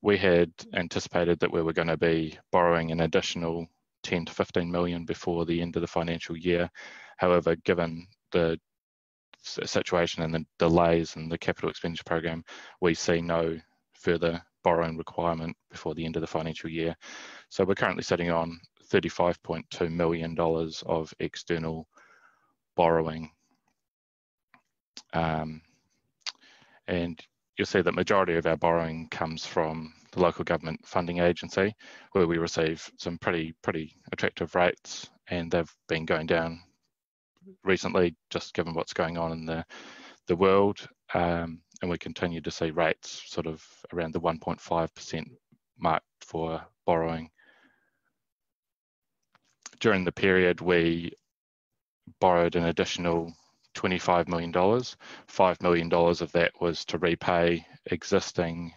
We had anticipated that we were going to be borrowing an additional 10 to 15 million before the end of the financial year. However, given the situation and the delays in the capital expenditure program, we see no further borrowing requirement before the end of the financial year. So we're currently sitting on $35.2 million of external borrowing. And you'll see that majority of our borrowing comes from the local government funding agency, where we receive some pretty attractive rates, and they've been going down recently, just given what's going on in the world, and we continue to see rates sort of around the 1.5% mark for borrowing. During the period, we borrowed an additional $25 million. $5 million of that was to repay existing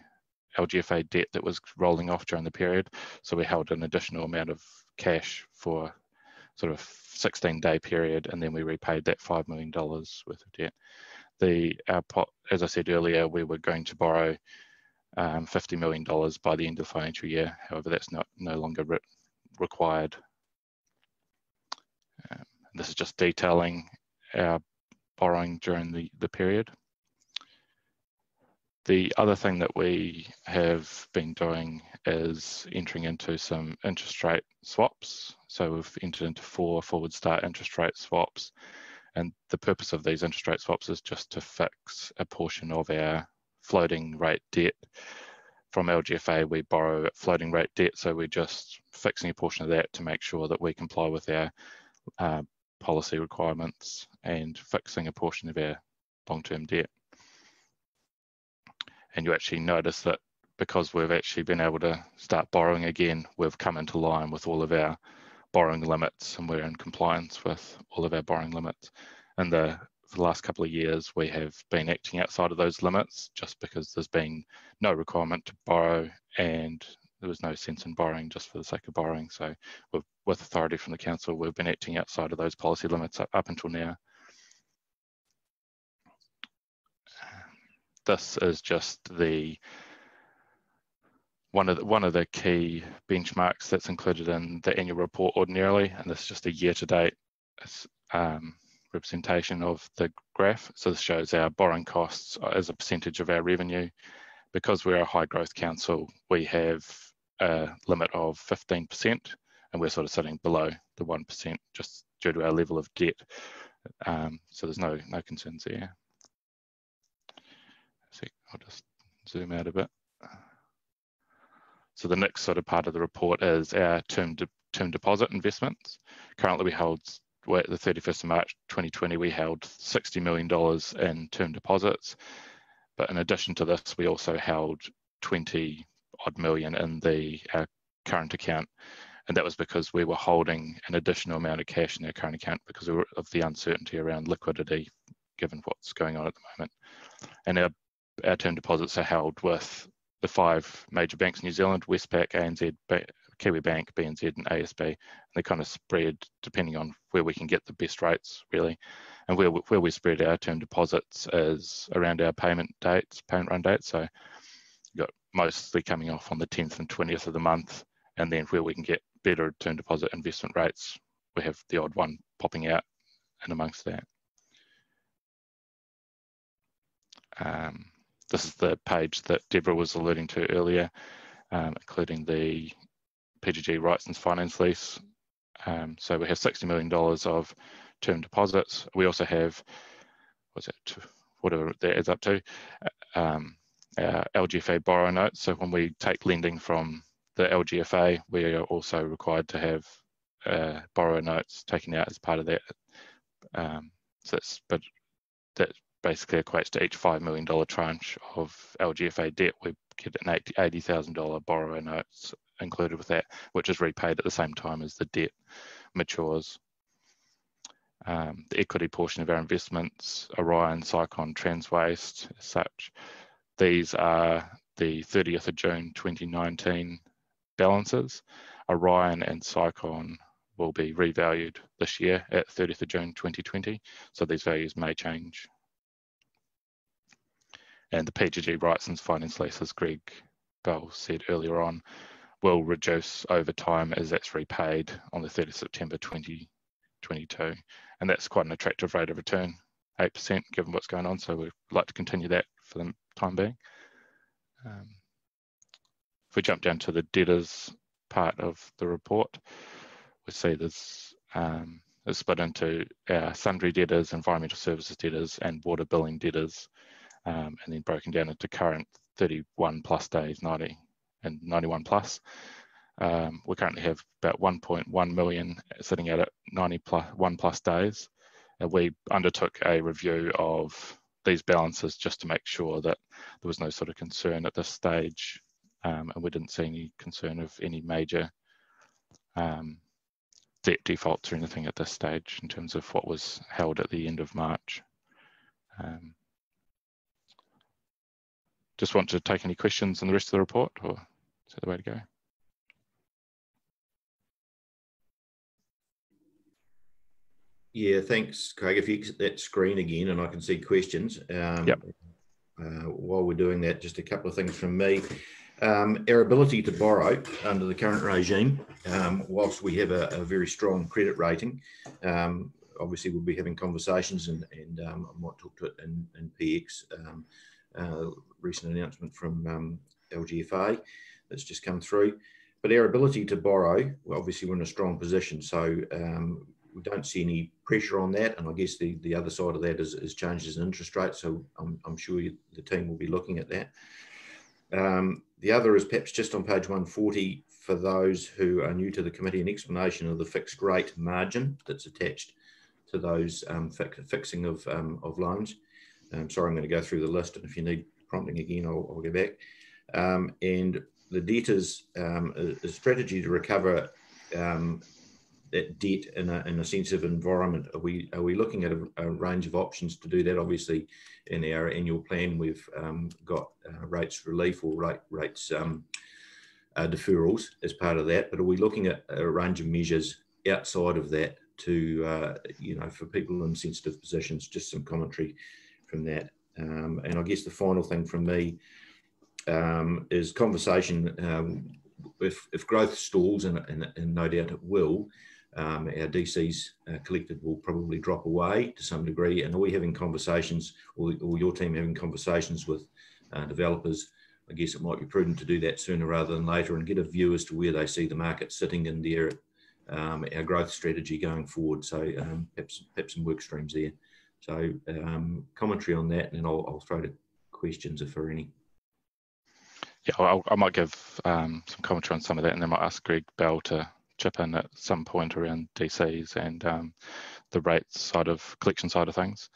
LGFA debt that was rolling off during the period. So we held an additional amount of cash for sort of 16-day period, and then we repaid that $5 million worth of debt. As I said earlier, we were going to borrow $50 million by the end of the financial year. However, that's no longer required. This is just detailing our borrowing during the period. The other thing that we have been doing is entering into some interest rate swaps. So we've entered into 4 forward start interest rate swaps. And the purpose of these interest rate swaps is just to fix a portion of our floating rate debt. From LGFA, we borrow at floating rate debt. So we're just fixing a portion of that to make sure that we comply with our policy requirements and fixing a portion of our long-term debt. And you actually notice that because we've actually been able to start borrowing again, we've come into line with all of our borrowing limits, and we're in compliance with all of our borrowing limits. And for the last couple of years, we have been acting outside of those limits just because there's been no requirement to borrow, and there was no sense in borrowing just for the sake of borrowing. So with authority from the council, we've been acting outside of those policy limits up until now. This is just one of the key benchmarks that's included in the annual report ordinarily, and this is just a year-to-date representation of the graph. So this shows our borrowing costs as a percentage of our revenue. Because we're a high growth council, we have a limit of 15%, and we're sort of sitting below the 1% just due to our level of debt. So there's no concerns there. So I'll just zoom out a bit. So the next sort of part of the report is our term deposit investments. Currently we hold, at the 31st of March 2020, we held $60 million in term deposits. But in addition to this, we also held 20 odd million in our current account. And that was because we were holding an additional amount of cash in our current account because of the uncertainty around liquidity, given what's going on at the moment. And our term deposits are held with the 5 major banks in New Zealand: Westpac, ANZ, Kiwi Bank, BNZ and ASB. And they kind of spread depending on where we can get the best rates, really. And where we spread our term deposits is around our payment run dates. So you've got mostly coming off on the 10th and 20th of the month. And then where we can get better term deposit investment rates, we have the odd one popping out and amongst that. This is the page that Deborah was alluding to earlier, including the PGG rights and finance lease. So we have $60 million of term deposits. We also have, whatever that adds up to, our LGFA borrow notes. So when we take lending from the LGFA, we are also required to have borrow notes taken out as part of that. That basically equates to each $5 million tranche of LGFA debt. We get an $80,000 borrower notes included with that, which is repaid at the same time as the debt matures. The equity portion of our investments, Orion, Cycon, Transwaste, as such, these are the 30th of June 2019 balances. Orion and Cycon will be revalued this year at 30th of June 2020, so these values may change. And the PGG rights and finance leases, Greg Bell said earlier on, will reduce over time as that's repaid on the 30th September 2022. And that's quite an attractive rate of return, 8% given what's going on. So we'd like to continue that for the time being. If we jump down to the debtors part of the report, we see this is split into our sundry debtors, environmental services debtors, and water billing debtors, and then broken down into current 31 plus days, 90 and 91 plus. We currently have about 1.1 million sitting at 91 plus days. And we undertook a review of these balances just to make sure that there was no sort of concern at this stage, and we didn't see any concern of any major debt defaults or anything at this stage in terms of what was held at the end of March. Just want to take any questions on the rest of the report, or is that the way to go? Yeah, thanks, Craig. If you exit that screen again and I can see questions. Yep. While we're doing that, just a couple of things from me. Our ability to borrow under the current regime, whilst we have a very strong credit rating, obviously we'll be having conversations and I might talk to it in PX, recent announcement from LGFA that's just come through. But our ability to borrow, well, obviously we're in a strong position, so we don't see any pressure on that. And I guess the other side of that is changes in interest rates, so I'm sure the team will be looking at that. The other is perhaps just on page 140 for those who are new to the committee, an explanation of the fixed rate margin that's attached to those fixing of loans. Sorry, I'm going to go through the list, and if you need prompting again, I'll go back. And the debtors, a strategy to recover that debt in a sensitive environment. Are we looking at a range of options to do that? Obviously, in our annual plan, we've got rates relief or rates deferrals as part of that. But are we looking at a range of measures outside of that to, for people in sensitive positions? Just some commentary from that. And I guess the final thing from me is conversation. If growth stalls, and no doubt it will, our DCs collected will probably drop away to some degree. And are we having conversations, or your team having conversations with developers? I guess it might be prudent to do that sooner rather than later and get a view as to where they see the market sitting in their our growth strategy going forward. So perhaps some work streams there. So commentary on that, and then I'll throw to questions if there are any. Yeah, I might give some commentary on some of that, and then I might ask Greg Bell to chip in at some point around DCs and the rates side of collection side of things.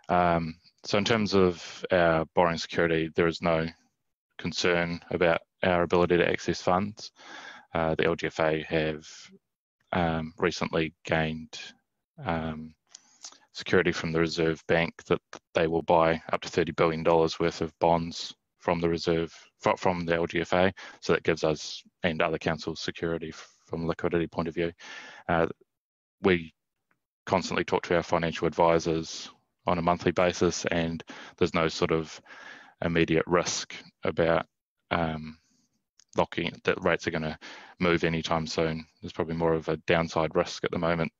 So in terms of our borrowing security, there is no concern about our ability to access funds. The LGFA have recently gained security from the Reserve Bank that they will buy up to $30 billion worth of bonds from the Reserve, from the LGFA. So that gives us and other councils security from a liquidity point of view. We constantly talk to our financial advisors on a monthly basis, and there's no sort of immediate risk about locking that rates are going to move anytime soon. There's probably more of a downside risk at the moment,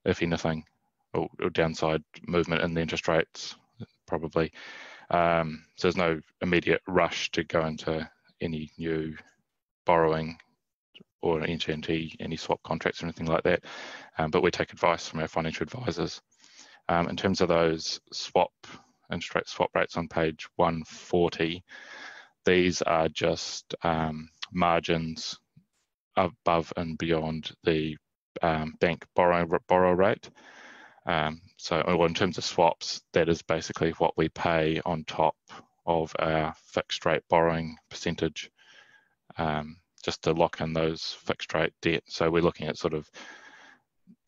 if anything, or downside movement in the interest rates, probably. So there's no immediate rush to go into any new borrowing or enter into any swap contracts or anything like that. But we take advice from our financial advisors. In terms of those interest rate swap rates on page 140, these are just margins above and beyond the bank borrow rate. So in terms of swaps, that is basically what we pay on top of our fixed rate borrowing percentage. just to lock in those fixed rate debt. So we're looking at sort of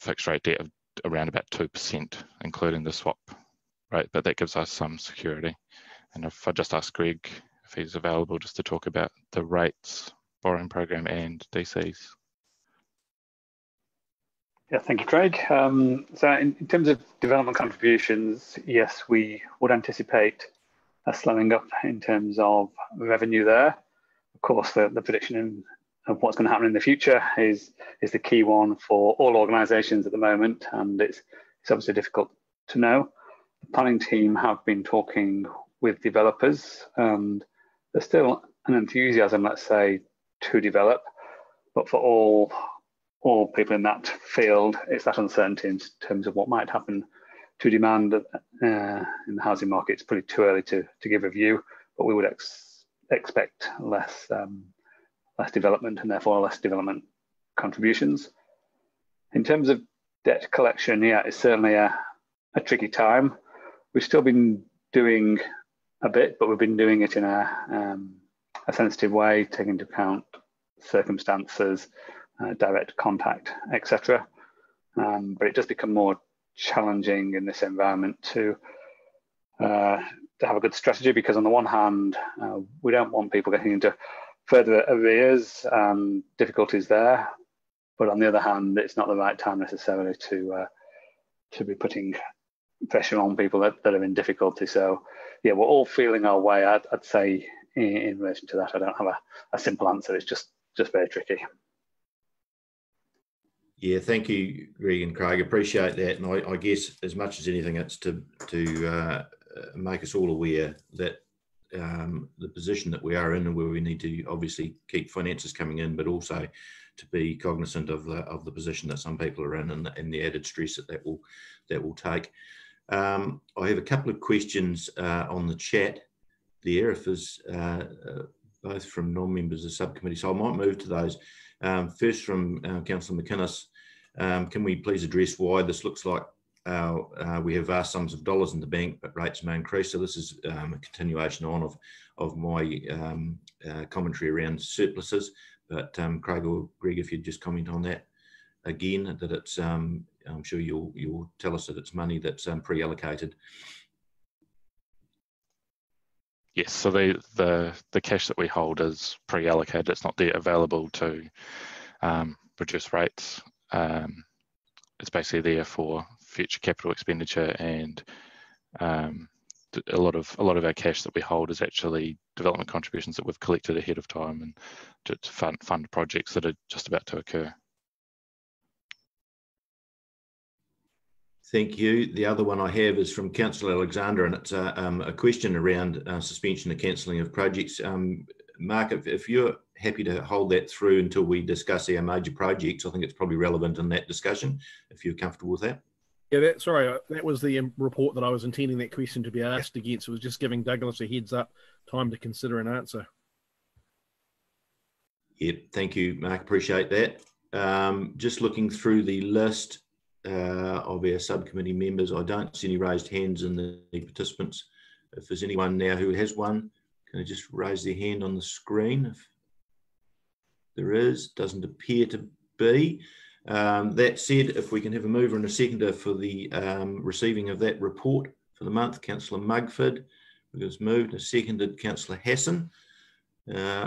fixed rate debt of around about 2%, including the swap rate, but that gives us some security. And if I just ask Greg if he's available just to talk about the rates, borrowing program and DCs. Yeah, thank you, Craig. So in terms of development contributions, yes, we would anticipate a slowing up in terms of revenue there. Of course, the prediction of what's going to happen in the future is the key one for all organisations at the moment, and it's obviously difficult to know. The planning team have been talking with developers, and there's still an enthusiasm, let's say, to develop, but for all people in that field, it's that uncertainty in terms of what might happen to demand in the housing market. It's pretty too early to give a view, but we would expect less development and therefore less development contributions. In terms of debt collection, yeah, it's certainly a tricky time. We've still been doing a bit, but we've been doing it in a sensitive way, taking into account circumstances, direct contact, etc. But it does become more challenging in this environment to have a good strategy, because on the one hand, we don't want people getting into further arrears and difficulties there, but on the other hand, it's not the right time necessarily to be putting pressure on people that are in difficulty. So yeah, we're all feeling our way. I'd say in relation to that, I don't have a simple answer. It's just very tricky. Yeah, thank you, Greg and Craig. Appreciate that. And I guess as much as anything, it's to make us all aware that the position that we are in, and where we need to obviously keep finances coming in, but also to be cognizant of the position that some people are in, and the added stress that will take. I have a couple of questions on the chat there, if there's both from non-members of the subcommittee, so I might move to those. First from Councillor McInnes, can we please address why this looks like we have vast sums of dollars in the bank, but rates may increase? So this is a continuation on of my commentary around surpluses. But Craig or Greg, if you'd just comment on that again, that it's I'm sure you'll tell us that it's money that's pre-allocated. Yes, so the cash that we hold is pre-allocated. It's not there available to reduce rates. It's basically there for future capital expenditure, and a lot of our cash that we hold is actually development contributions that we've collected ahead of time, and to fund projects that are just about to occur. Thank you. The other one I have is from Councillor Alexander, and it's a question around suspension and cancelling of projects. Mark, if you're happy to hold that through until we discuss our major projects, I think it's probably relevant in that discussion, if you're comfortable with that. Yeah, sorry, that was the report that I was intending that question to be asked against. It was just giving Douglas a heads up, time to consider an answer. Yep, thank you, Mark. Appreciate that. Just looking through the list of our subcommittee members, I don't see any raised hands in the participants. If there's anyone now who has one, can I just raise their hand on the screen? If there is, doesn't appear to be. That said, if we can have a mover and a seconder for the receiving of that report for the month, Councillor Mugford, was moved, and seconded Councillor Hassan.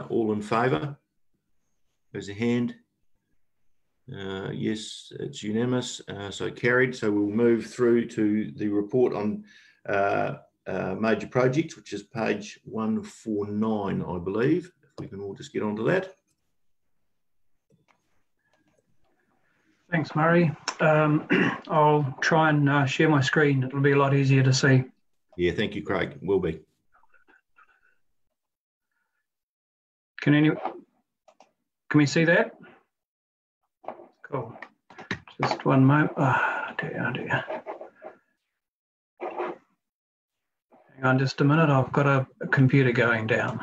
All in favour? Raise a hand. Yes, it's unanimous, so carried. So we'll move through to the report on major projects, which is page 149, I believe. If we can all just get onto that. Thanks, Murray. I'll try and share my screen. It'll be a lot easier to see. Yeah, thank you, Craig. Will be. Can we see that? Cool. Just one moment. Oh dear. Hang on just a minute. I've got a computer going down.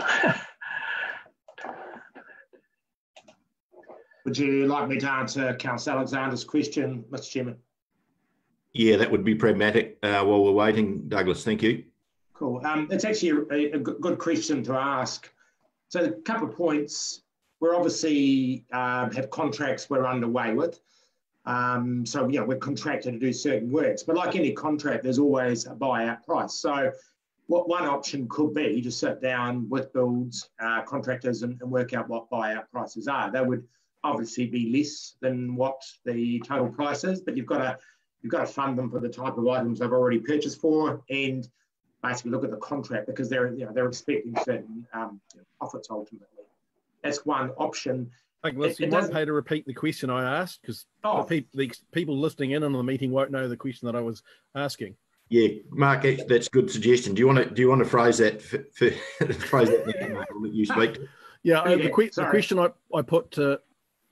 Would you like me to answer Councillor Alexander's question, Mr. Chairman? Yeah, that would be pragmatic while we're waiting, Douglas. Thank you. Cool. It's actually a good question to ask. So a couple of points. we're obviously have contracts we're underway with. So yeah, we're contracted to do certain works, but like any contract, there's always a buyout price. So what one option could be to sit down with builds contractors and work out what buyout prices are. They would obviously be less than what the total price is, but you've got to fund them for the type of items they've already purchased for, and basically look at the contract because they're expecting certain profits ultimately. That's one option. Douglas, you might pay to repeat the question I asked, because the people listening in on the meeting won't know the question that I was asking. Yeah, Mark, that's a good suggestion. Do you want to phrase that phrase that, Mark? I'll let you speak. Yeah, the question I put to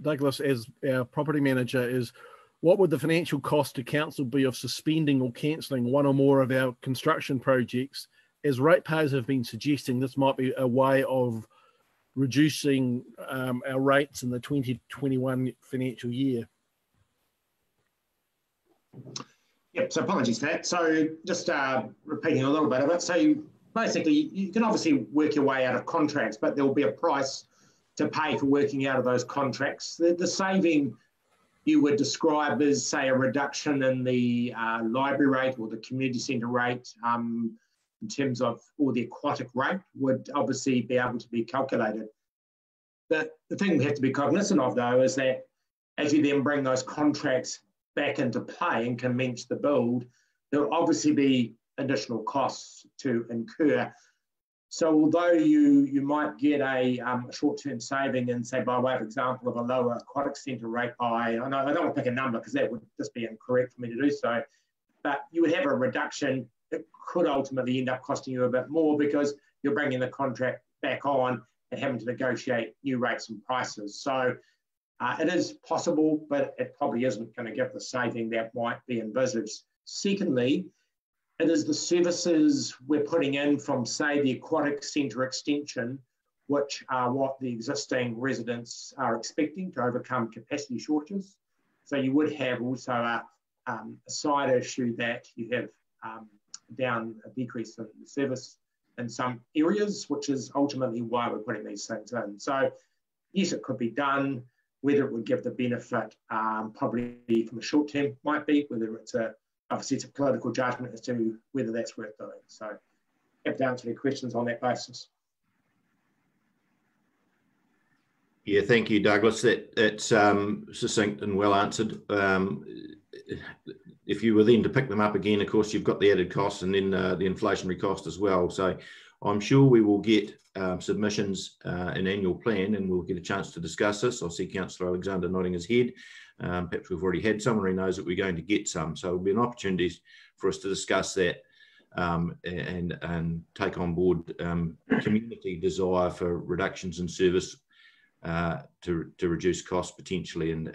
Douglas as our property manager is, what would the financial cost to council be of suspending or cancelling one or more of our construction projects? As ratepayers have been suggesting, this might be a way of reducing our rates in the 2021 financial year. Yep, so apologies for that. So just repeating a little bit of it. So basically, you can obviously work your way out of contracts, but there will be a price to pay for working out of those contracts. The saving you would describe as, say, a reduction in the library rate or the community centre rate in terms of, or the aquatic rate would obviously be able to be calculated. The thing we have to be cognizant of, though, is that as you then bring those contracts back into play and commence the build, there will obviously be additional costs to incur. So although you might get a short-term saving and, say, by way of example, of a lower aquatic centre rate by, I don't want to pick a number because that would just be incorrect for me to do so, but you would have a reduction that could ultimately end up costing you a bit more because you're bringing the contract back on and having to negotiate new rates and prices. So it is possible, but it probably isn't going to give the saving that might be envisaged. Secondly, it is the services we're putting in from, say, the aquatic centre extension, which are what the existing residents are expecting to overcome capacity shortages. So you would have also a side issue that you have a decrease in the service in some areas, which is ultimately why we're putting these things in. So yes, it could be done. Whether it would give the benefit, probably from a short term might be, whether it's obviously it's a political judgment as to whether that's worth doing. So have to answer any questions on that basis. Yeah, thank you, Douglas. That's succinct and well answered. If you were then to pick them up again, of course, you've got the added costs and then the inflationary cost as well. So I'm sure we will get submissions in annual plan and we'll get a chance to discuss this. I see Councillor Alexander nodding his head. Perhaps we've already had some, or he knows that we're going to get some. So it'll be an opportunity for us to discuss that and take on board community desire for reductions in service to reduce costs potentially, and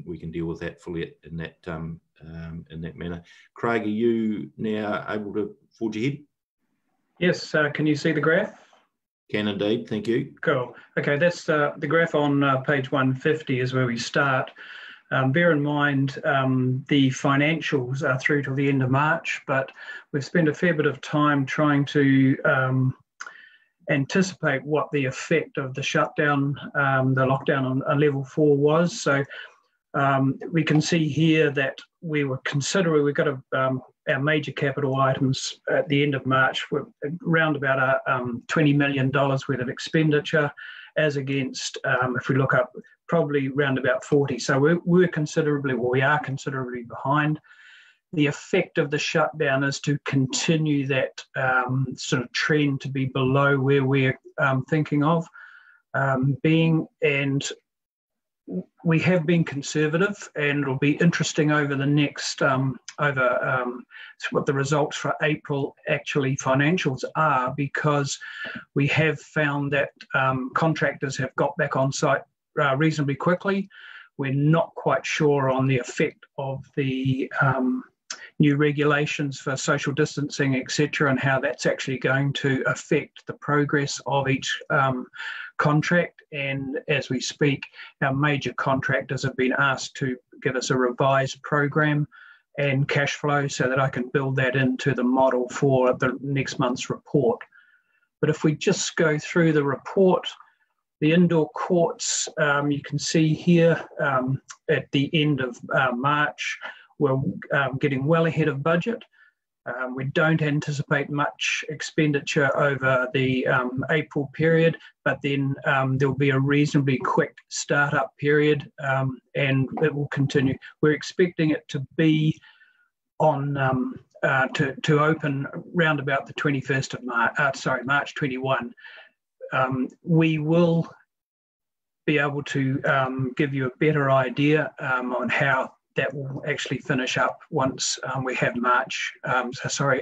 we can deal with that fully in that manner. Craig, are you now able to forge ahead? Yes, can you see the graph? Can indeed, thank you. Cool. Okay, that's the graph on page 150 is where we start. Bear in mind the financials are through till the end of March, but we've spent a fair bit of time trying to anticipate what the effect of the shutdown, the lockdown on level 4 was. So we can see here that we were considering, we've got our major capital items at the end of March were around about $20 million worth of expenditure, as against, if we look up, probably around about 40. So we are considerably behind. The effect of the shutdown is to continue that sort of trend to be below where we're thinking of being, and we have been conservative, and it'll be interesting over the next what the results for April actually financials are, because we have found that contractors have got back on site reasonably quickly. We're not quite sure on the effect of the new regulations for social distancing, etc., and how that's actually going to affect the progress of each contract. And as we speak, our major contractors have been asked to give us a revised program and cash flow so that I can build that into the model for the next month's report. But if we just go through the report, The indoor courts, you can see here at the end of March, we're getting well ahead of budget. We don't anticipate much expenditure over the April period, but then there'll be a reasonably quick startup period, and it will continue. We're expecting it to be on to open round about the 21st of March. March 21. We will be able to give you a better idea on how that will actually finish up once we have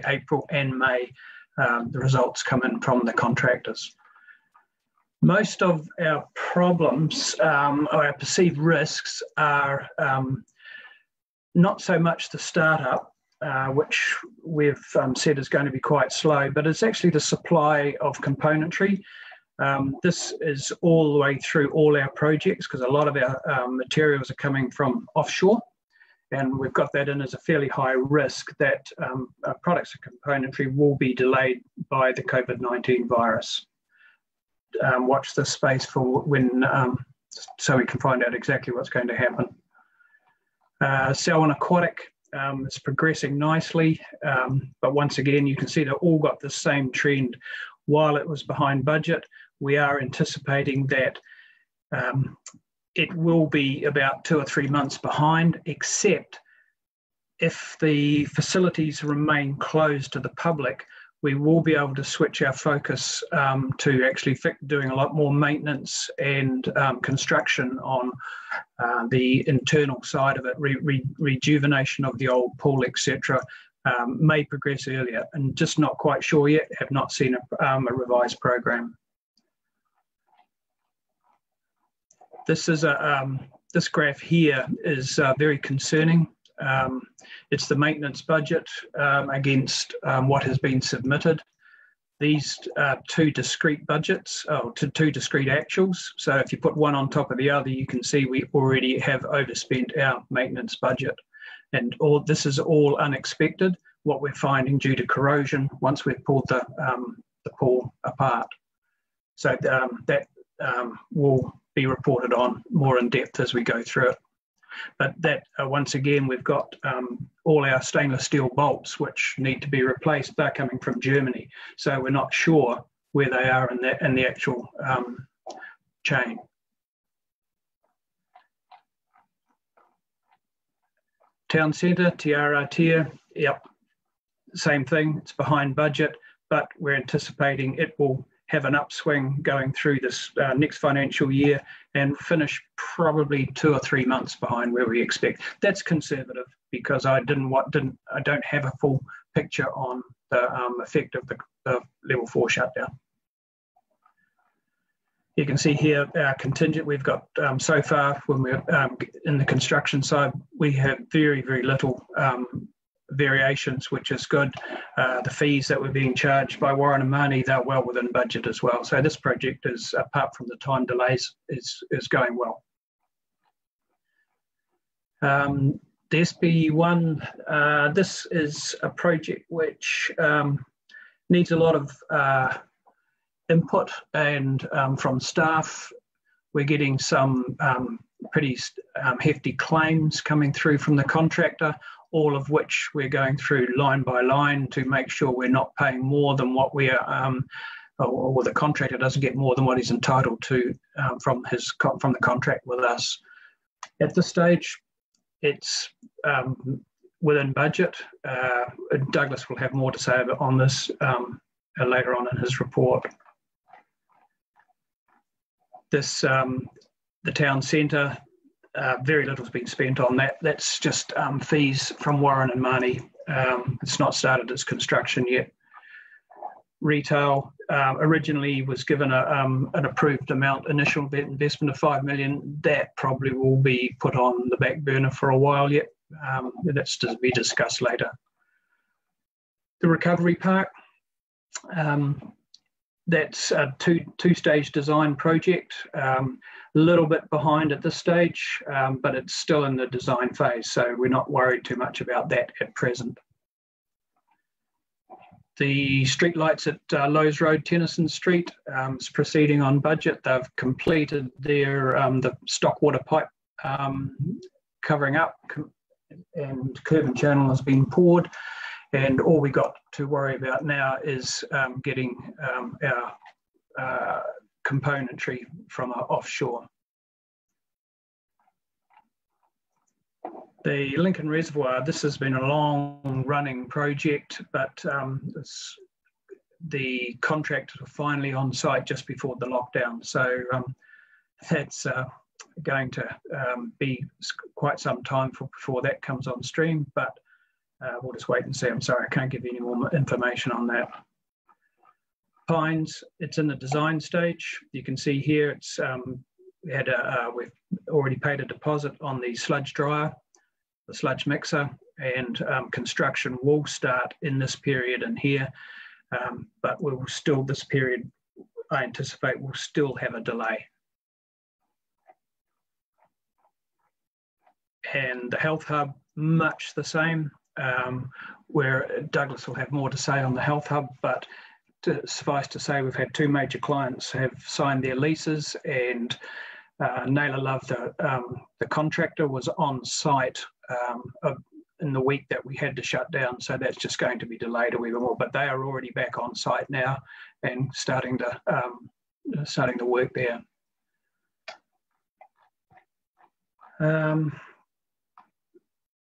April and May, the results come in from the contractors. Most of our problems or our perceived risks are not so much the startup, which we've said is going to be quite slow, but it's actually the supply of componentry. This is all the way through all our projects because a lot of our materials are coming from offshore. And we've got that in as a fairly high risk that products and componentry will be delayed by the COVID-19 virus. Watch this space for when, so we can find out exactly what's going to happen. Cell and aquatic, it's progressing nicely, but once again, you can see they've all got the same trend. While it was behind budget, we are anticipating that it will be about 2 or 3 months behind, except if the facilities remain closed to the public, we will be able to switch our focus to actually doing a lot more maintenance and construction on the internal side of it, rejuvenation of the old pool, etc. May progress earlier, and just not quite sure yet, have not seen a revised program. This is this graph here is very concerning. It's the maintenance budget against what has been submitted. These two discrete budgets, two discrete actuals. So if you put one on top of the other, you can see we already have overspent our maintenance budget. And this is all unexpected, what we're finding due to corrosion once we've pulled the pool apart. So that will be reported on more in depth as we go through it. But that once again, we've got all our stainless steel bolts which need to be replaced. They're coming from Germany, so we're not sure where they are in the actual chain. Town centre, TRRT, yep, same thing. It's behind budget, but we're anticipating it will have an upswing going through this next financial year and finish probably 2 or 3 months behind where we expect. That's conservative because I don't have a full picture on the effect of the level 4 shutdown. You can see here our contingent we've got so far when we're in the construction side, we have very, very little variations, which is good. The fees that were being charged by Warren and Marnie, they're well within budget as well. So this project is, apart from the time delays, is going well. The SB1, this is a project which needs a lot of input and from staff. We're getting some pretty hefty claims coming through from the contractor, all of which we're going through line by line to make sure we're not paying more than what we are, or the contractor doesn't get more than what he's entitled to from the contract with us. At this stage, it's within budget. Douglas will have more to say on this later on in his report. This, the town centre, very little's been spent on that. That's just fees from Warren and Marnie. It's not started its construction yet. Retail originally was given an approved amount, initial investment of $5 million. That probably will be put on the back burner for a while yet. That's to be discussed later. The recovery park, that's a two-stage design project. A little bit behind at this stage, but it's still in the design phase, so we're not worried too much about that at present. The street lights at Lowe's Road, Tennyson Street is proceeding on budget. They've completed their the stock water pipe covering up, and curb and channel has been poured. And all we got to worry about now is getting our componentry from offshore. The Lincoln Reservoir, this has been a long running project, but the contractors were finally on site just before the lockdown. So that's going to be quite some time before that comes on stream, but we'll just wait and see. I'm sorry, I can't give you any more information on that. Pines, it's in the design stage. You can see here it's we've already paid a deposit on the sludge dryer, the sludge mixer, and construction will start in this period and here, but we will still, this period I anticipate will still have a delay. And the health hub, much the same, where Douglas will have more to say on the health hub, but suffice to say we've had two major clients have signed their leases, and Naylor Love, the contractor, was on site in the week that we had to shut down, so that's just going to be delayed a wee bit more, but they are already back on site now and starting to work there.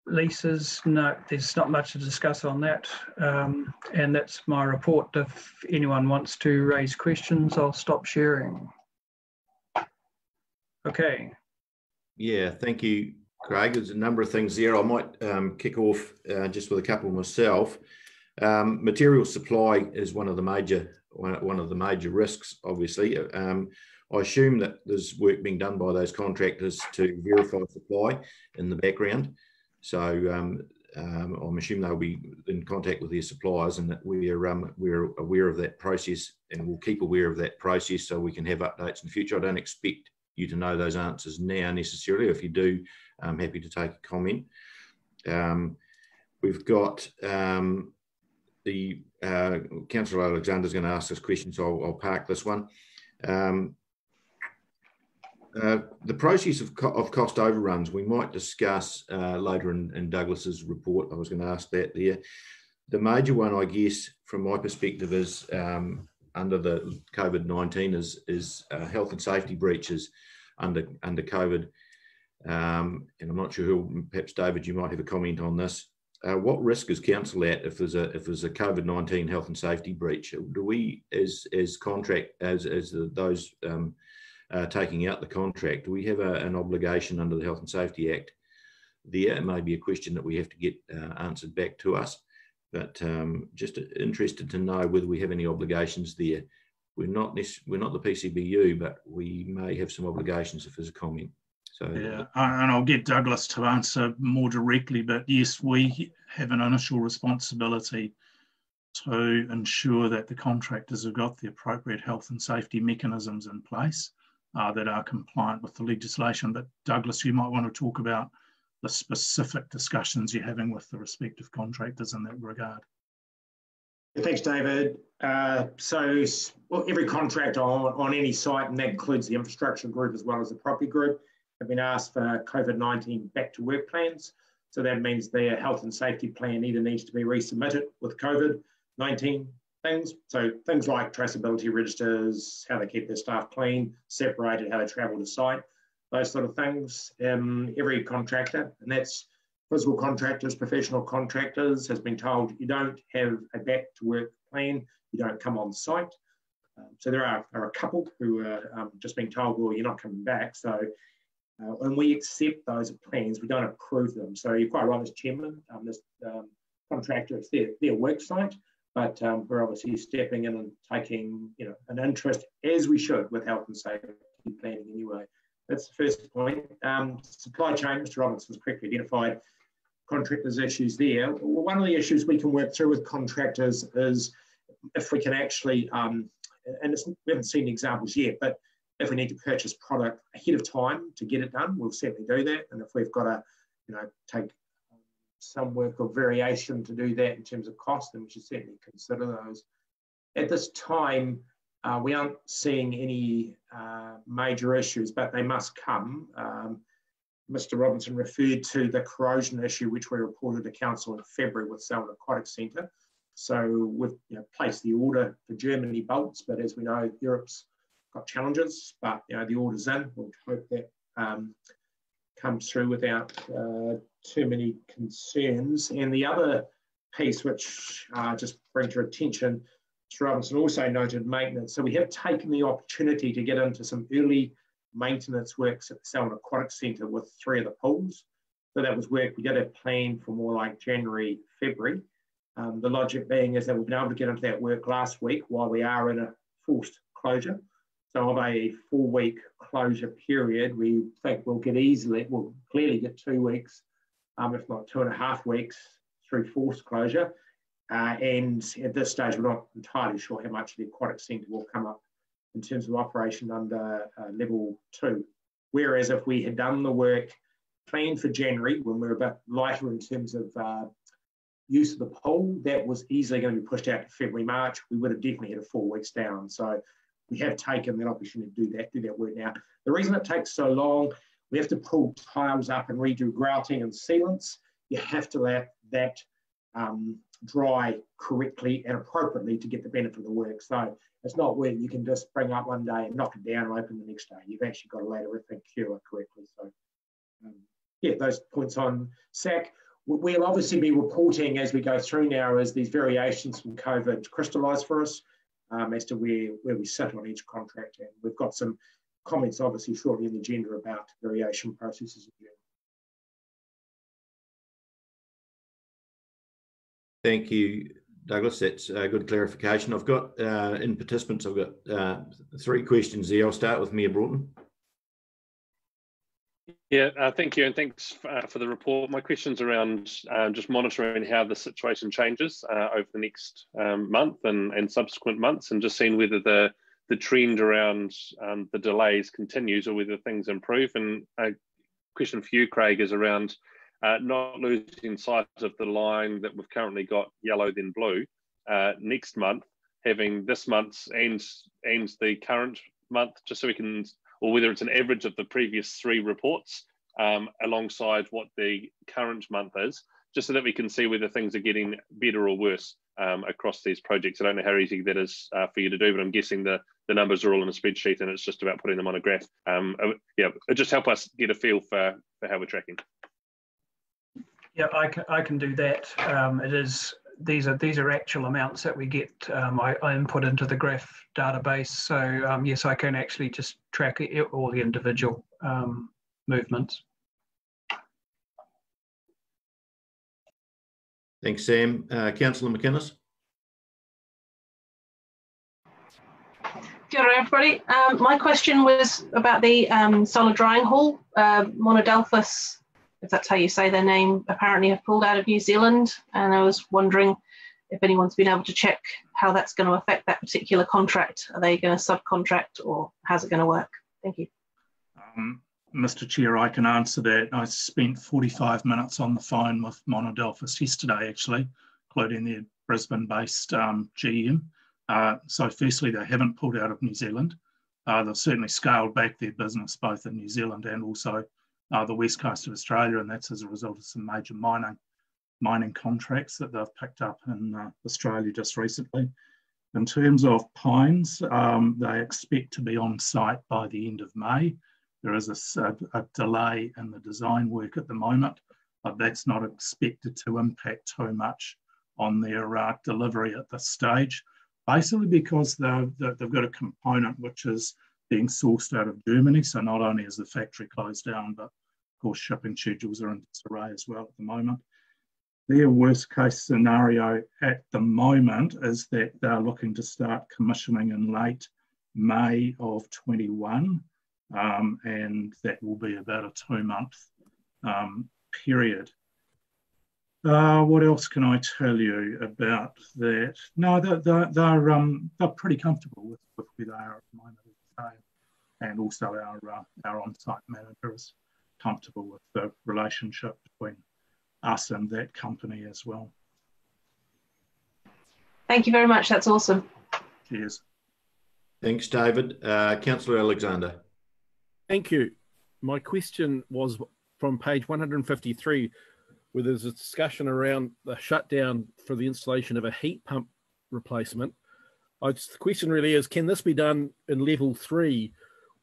Leases, no, there's not much to discuss on that, and that's my report. If anyone wants to raise questions, I'll stop sharing. Okay. Yeah, thank you, Craig. There's a number of things there. I might kick off just with a couple myself. Material supply is one of the major risks, obviously. I assume that there's work being done by those contractors to verify supply in the background. So I'm assuming they'll be in contact with their suppliers, and that we're aware of that process, and we'll keep aware of that process so we can have updates in the future. I don't expect you to know those answers now necessarily. If you do, I'm happy to take a comment. We've got the Councillor Alexander's going to ask this question, so I'll park this one. The process of cost overruns we might discuss later in Douglas's report. I was going to ask that there. The major one, I guess, from my perspective, is under the COVID-19 is health and safety breaches under COVID. And I'm not sure who, perhaps David, you might have a comment on this. What risk is council at if there's a COVID-19 health and safety breach? Do we, as those taking out the contract, do we have an obligation under the Health and Safety Act there? It may be a question that we have to get answered back to us, but just interested to know whether we have any obligations there. We're not the PCBU, but we may have some obligations if there's a comment. So yeah, and I'll get Douglas to answer more directly, but yes, we have an initial responsibility to ensure that the contractors have got the appropriate health and safety mechanisms in place that are compliant with the legislation. But Douglas, you might want to talk about the specific discussions you're having with the respective contractors in that regard. Thanks, David. So every contractor on any site, and that includes the infrastructure group as well as the property group, have been asked for COVID-19 back to work plans. So that means their health and safety plan either needs to be resubmitted with COVID-19 things. So things like traceability registers, how they keep their staff clean, separated, how they travel to site, those sort of things. Every contractor, and that's physical contractors, professional contractors, has been told you don't have a back to work plan, you don't come on site. So there are a couple who are just being told, well, you're not coming back. So when we accept those plans, we don't approve them. So you're quite right, as chairman, this contractor, it's their work site, but we're obviously stepping in and taking an interest, as we should, with health and safety planning anyway. That's the first point. Supply chain, Mr. Robinson's correctly identified contractors' issues there. Well, one of the issues we can work through with contractors is if we can actually, and we haven't seen examples yet, but if we need to purchase product ahead of time to get it done, we'll certainly do that. And if we've got to, take some work or variation to do that in terms of cost, then we should certainly consider those. At this time, we aren't seeing any major issues, but they must come. Mr. Robinson referred to the corrosion issue, which we reported to Council in February with Selwyn Aquatic Centre. So we've placed the order for Germany bolts, but as we know, Europe's got challenges, but the order's in. We'll hope that comes through without too many concerns. And the other piece, which just brings your attention, Mr. Robinson also noted maintenance. So we have taken the opportunity to get into some early maintenance works at the Selwyn Aquatic Centre with 3 of the pools. So that was work we did have planned for more like January, February. The logic being is that we've been able to get into that work last week while we are in a forced closure. So of a 4-week closure period, we think we'll clearly get 2 weeks, if not 2.5 weeks through forced closure. And at this stage, we're not entirely sure how much the aquatic centre will come up in terms of operation under level 2. Whereas if we had done the work planned for January, when we were a bit lighter in terms of use of the pool, that was easily going to be pushed out to February, March. We would have definitely had a 4 weeks down. So we have taken that opportunity to do that work now. The reason it takes so long, we have to pull tiles up and redo grouting and sealants. You have to let that dry correctly and appropriately to get the benefit of the work. So it's not where you can just bring up one day and knock it down and open the next day. You've actually got to let everything cure correctly. So yeah, those points on SAC. We'll obviously be reporting as we go through now as these variations from COVID crystallise for us as to where we sit on each contract. And we've got some comments obviously shortly in the agenda about variation processes in general. Thank you, Douglas. That's a good clarification. I've got, in participants, I've got 3 questions there. I'll start with Mayor Broughton. Yeah, thank you, and thanks for the report. My question's around just monitoring how the situation changes over the next month and subsequent months, and just seeing whether the trend around the delays continues or whether things improve. And a question for you, Craig, is around not losing sight of the line that we've currently got yellow then blue next month, having this month's and the current month, just so we can, or whether it's an average of the previous 3 reports alongside what the current month is, just so that we can see whether things are getting better or worse across these projects. I don't know how easy that is for you to do, but I'm guessing the numbers are all in a spreadsheet and it's just about putting them on a graph. Yeah, it just help us get a feel for how we're tracking. Yeah, I can do that. It is these are actual amounts that we get. I input into the graph database. So yes, I can actually just track all the individual movements. Thanks, Sam. Councillor McInnes. Kia ora, everybody. My question was about the solar drying hall. Monodelphis, if that's how you say their name, apparently have pulled out of New Zealand, and I was wondering if anyone's been able to check how that's going to affect that particular contract. Are they going to subcontract, or how's it going to work? Thank you. Mr. Chair, I can answer that. I spent 45 minutes on the phone with Monodelphis yesterday, actually, including their Brisbane-based GM. So firstly, they haven't pulled out of New Zealand. They've certainly scaled back their business, both in New Zealand and also the west coast of Australia, and that's as a result of some major mining contracts that they've picked up in Australia just recently. In terms of Pines, they expect to be on site by the end of May. There is a delay in the design work at the moment, but that's not expected to impact too much on their delivery at this stage, basically because they've got a component which is being sourced out of Germany. So not only is the factory closed down, but of course shipping schedules are in disarray as well at the moment. Their worst case scenario at the moment is that they're looking to start commissioning in late May of 21, and that will be about a 2-month period. What else can I tell you about that? No, they're pretty comfortable with where they are at the moment, and also our on-site manager is comfortable with the relationship between us and that company as well. Thank you very much. That's awesome. Cheers. Thanks, David. Councillor Alexander. Thank you. My question was from page 153, where there's a discussion around the shutdown for the installation of a heat pump replacement. The question really is, can this be done in level 3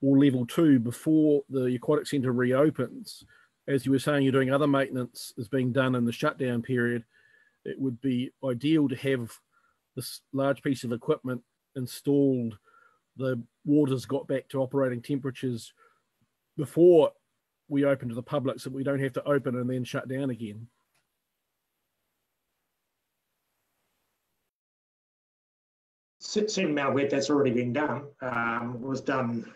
or level 2 before the aquatic centre reopens? As you were saying, you're doing other maintenance is being done in the shutdown period. It would be ideal to have this large piece of equipment installed, the water's got back to operating temperatures before we open to the public, so we don't have to open and then shut down again. Certain amount of work that's already been done was done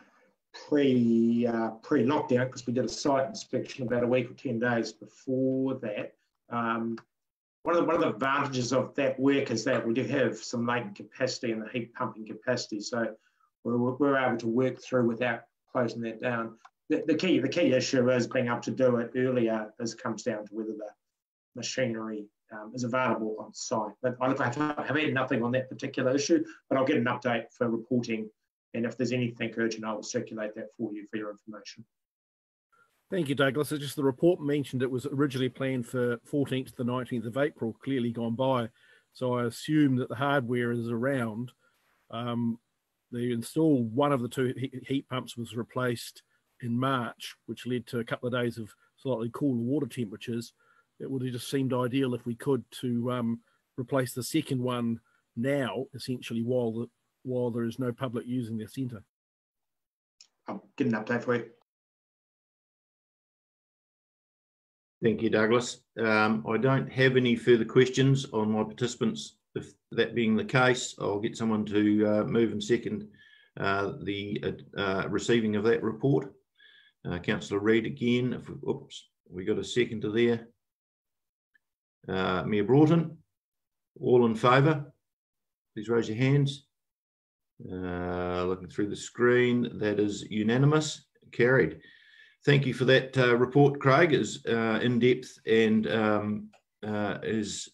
pre-lockdown, because we did a site inspection about a week or 10 days before that. One of the advantages of that work is that we do have some latent capacity in the heat pumping capacity, so we're able to work through without closing that down. The key issue is being able to do it earlier. As comes down to whether the machinery is available on site. But I've had nothing on that particular issue, but I'll get an update for reporting, and if there's anything urgent, I will circulate that for you for your information. Thank you, Douglas. It's just the report mentioned it was originally planned for 14th to the 19th of April, clearly gone by. So I assume that the hardware is around. They installed one of the 2 heat pumps was replaced in March, which led to a couple of days of slightly cooler water temperatures. It would have just seemed ideal if we could to replace the second one now, essentially, while there is no public using the centre. I'll get an update for you. Thank you, Douglas. I don't have any further questions on my participants. If that being the case, I'll get someone to move and second the receiving of that report. Councillor Reid again. Oops, we got a seconder there. Mayor Broughton. All in favour? Please raise your hands. Looking through the screen, that is unanimous. Carried. Thank you for that report, Craig. Is in-depth and as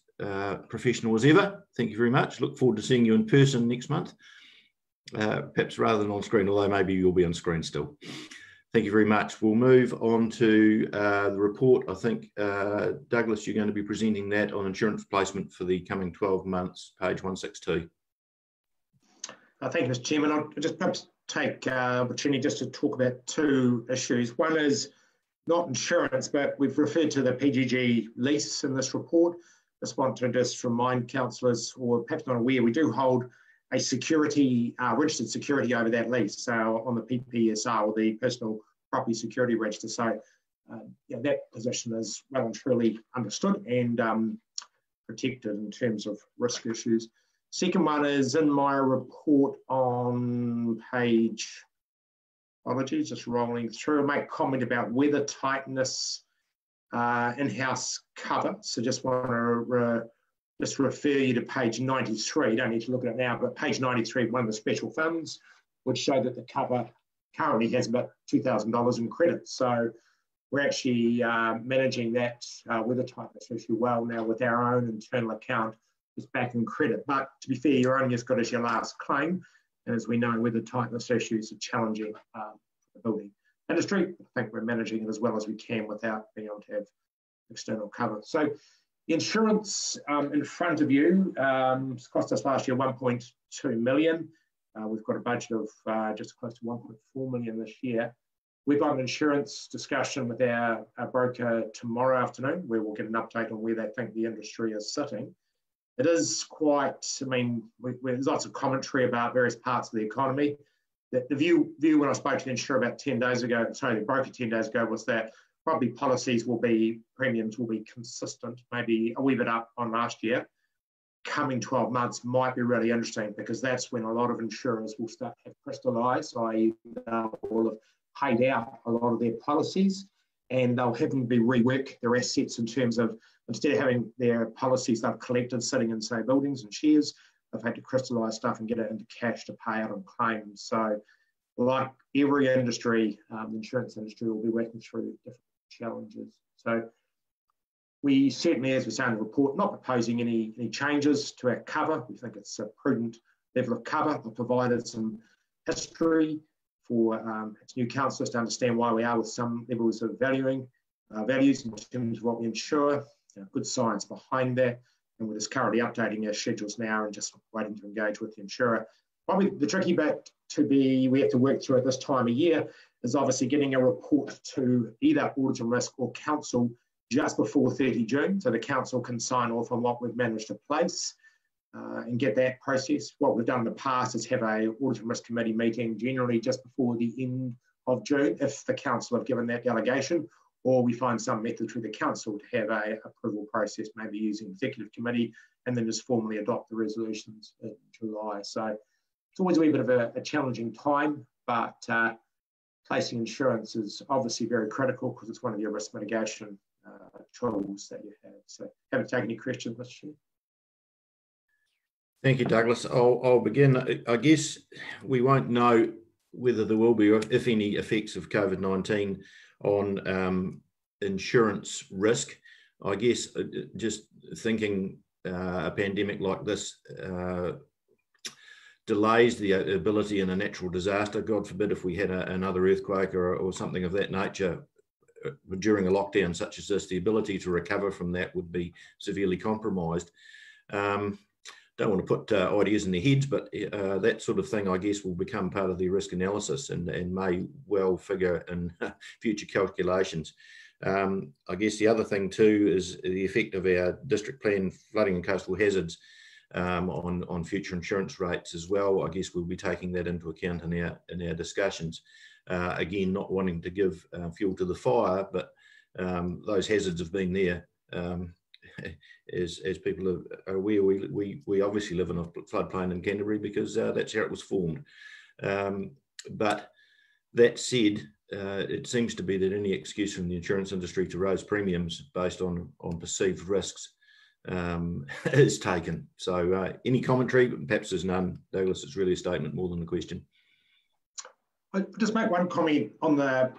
professional as ever. Thank you very much. Look forward to seeing you in person next month, perhaps rather than on screen, although maybe you'll be on screen still. Thank you very much. We'll move on to the report. I think, Douglas, you're going to be presenting that on insurance placement for the coming 12 months, page 162. Thank you, Mr. Chairman. I'll just perhaps take opportunity just to talk about 2 issues. One is not insurance, but we've referred to the PGG lease in this report. Just want to remind councillors, or perhaps not aware, we do hold a security, registered security over that lease, so on the PPSR, or the Personal Property Security Register. So that position is well and truly understood and protected in terms of risk issues. Second one is in my report on page, apologies, just rolling through, I make comment about weather tightness in-house cover. So just want to just refer you to page 93. You don't need to look at it now, but page 93, one of the special funds, which show that the cover currently has about $2,000 in credit. So we're actually managing that weather tightness issue well now with our own internal account. It's back in credit, but to be fair, you're only as good as your last claim. And as we know, weather tightness issues are challenging for the building industry. I think we're managing it as well as we can without being able to have external cover. So the insurance in front of you cost us last year 1.2 million. We've got a budget of just close to 1.4 million this year. We've got an insurance discussion with our broker tomorrow afternoon, where we'll get an update on where they think the industry is sitting. It is quite, I mean, there's lots of commentary about various parts of the economy. The view when I spoke to the insurer about 10 days ago, sorry, the broker 10 days ago, was that probably premiums will be consistent, maybe a wee bit up on last year. Coming 12 months might be really interesting, because that's when a lot of insurers will start to crystallise, i.e. they'll have paid out a lot of their policies, and they'll have to rework their assets in terms of, instead of having their policies they've collected sitting in, say, buildings and shares, they've had to crystallise stuff and get it into cash to pay out on claims. So like every industry, the insurance industry will be working through different challenges. So We certainly, as we say in the report, not proposing any changes to our cover. We think it's a prudent level of cover. We've provided some history for its new councillors to understand why we are with some levels of values in terms of what we insure. Good science behind that, and we're just currently updating our schedules now and just waiting to engage with the insurer. Probably the tricky bit we have to work through at this time of year is obviously getting a report to either Audit and Risk or Council just before 30 June, so the Council can sign off on what we've managed to place and get that process. What we've done in the past is have a Audit and Risk Committee meeting generally just before the end of June if the Council have given that delegation, or we find some method through the Council to have a approval process, maybe using Executive Committee, and then just formally adopt the resolutions in July. So it's always a wee bit of a challenging time, but placing insurance is obviously very critical because it's one of your risk mitigation tools that you have. So haven't taken any questions, Mr. Chair. Thank you, Douglas. I'll begin. I guess we won't know whether there will be, or if any, effects of COVID-19 on insurance risk. I guess just thinking a pandemic like this delays the ability in a natural disaster. God forbid if we had another earthquake or something of that nature during a lockdown such as this, the ability to recover from that would be severely compromised. Don't want to put ideas in their heads, but that sort of thing, I guess, will become part of the risk analysis and may well figure in future calculations. I guess the other thing too is the effect of our district plan flooding and coastal hazards on future insurance rates as well. I guess we'll be taking that into account in our discussions. Again, not wanting to give fuel to the fire, but those hazards have been there. As people are aware, we obviously live in a floodplain in Canterbury because that's how it was formed. But that said, it seems to be that any excuse from the insurance industry to raise premiums based on perceived risks is taken. So any commentary? Perhaps there's none. Douglas, it's really a statement more than a question. I'll just make one comment on the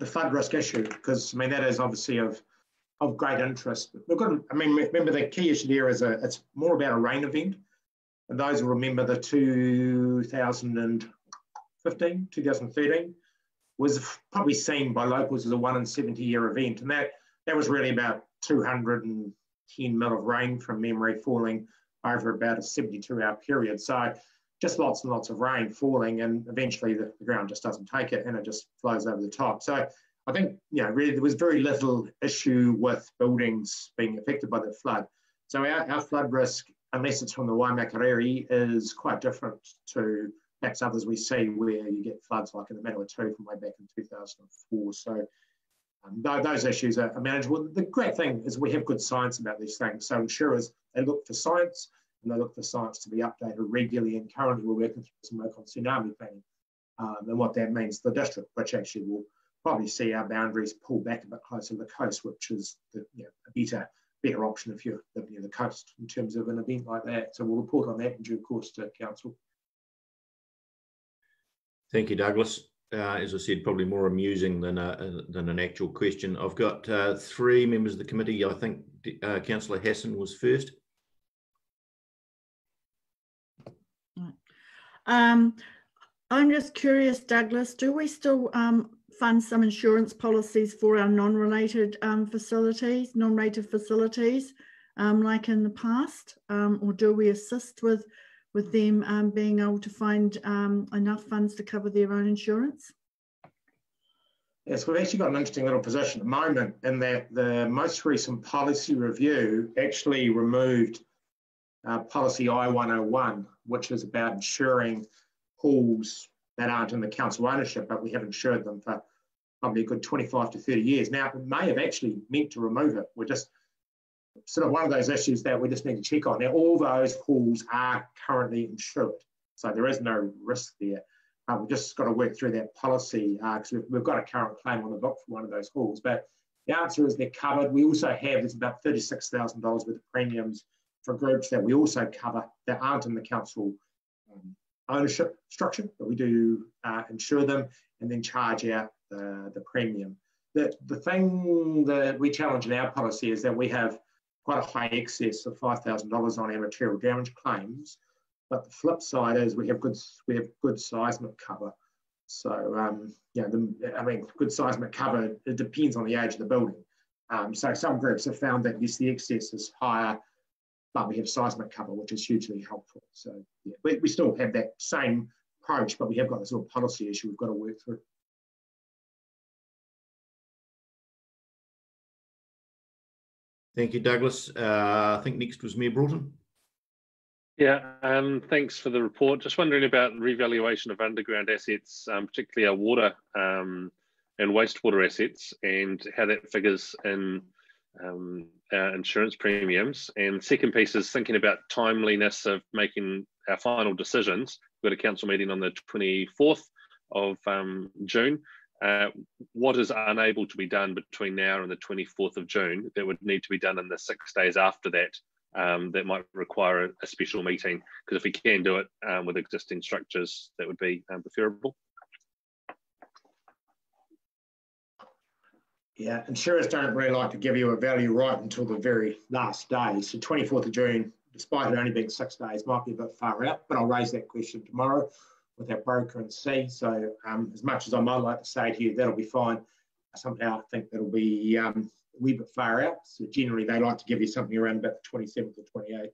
flood risk issue, because I mean that is obviously of great interest. We've got, I mean, remember the key issue there is it's more about a rain event. And those who remember the 2015, 2013 was probably seen by locals as a 1 in 70 year event. And that was really about 210 mil of rain from memory falling over about a 72-hour period. So just lots and lots of rain falling, and eventually the ground just doesn't take it and it just flows over the top. So I think, you know, really there was very little issue with buildings being affected by the flood. So our flood risk, unless it's from the Waimakariri, is quite different to perhaps others we see where you get floods like in the Manawatu from way back in 2004. So those issues are manageable. The great thing is we have good science about these things. So insurers, they look for science, and they look for science to be updated regularly. And currently we're working through some work on tsunami planning and what that means to the district, which actually will probably see our boundaries pull back a bit closer to the coast, which is a better option if you're living near the coast in terms of an event like that. So we'll report on that in due course to Council. Thank you, Douglas. As I said, probably more amusing than an actual question. I've got 3 members of the committee. I think Councillor Hassan was first. I'm just curious, Douglas, do we still fund some insurance policies for our non-rated facilities, like in the past, or do we assist with them being able to find enough funds to cover their own insurance? Yes, we've actually got an interesting little position at the moment in that the most recent policy review actually removed policy I-101, which is about insuring pools that aren't in the council ownership, but we have insured them for probably a good 25 to 30 years. Now, it may have actually meant to remove it. We're just sort of one of those issues that we just need to check on. Now, all those pools are currently insured, so there is no risk there. We've just got to work through that policy because we've got a current claim on the book for one of those pools. But the answer is they're covered. We also have, there's about $36,000 worth of premiums for groups that we also cover that aren't in the council ownership structure, but we do insure them and then charge out the premium. The thing that we challenge in our policy is that we have quite a high excess of $5,000 on our material damage claims, but the flip side is we have good seismic cover. So good seismic cover, it depends on the age of the building. So some groups have found that yes, the excess is higher, but we have seismic cover, which is hugely helpful. So yeah, we still have that same approach, but we have got this little policy issue we've got to work through. Thank you, Douglas. I think next was Mayor Broughton. Yeah, thanks for the report. Just wondering about revaluation of underground assets, particularly our water and wastewater assets, and how that figures in our insurance premiums. And second piece is thinking about timeliness of making our final decisions. We've got a council meeting on the 24th of June. What is unable to be done between now and the 24th of June that would need to be done in the 6 days after that, that might require a special meeting? Because if we can do it with existing structures, that would be preferable. Yeah, insurers don't really like to give you a value right until the very last day. So 24th of June, despite it only being 6 days, might be a bit far out, but I'll raise that question tomorrow with our broker and see. So as much as I might like to say to you, that'll be fine. I somehow think that'll be a wee bit far out. So generally they like to give you something around about the 27th or 28th. In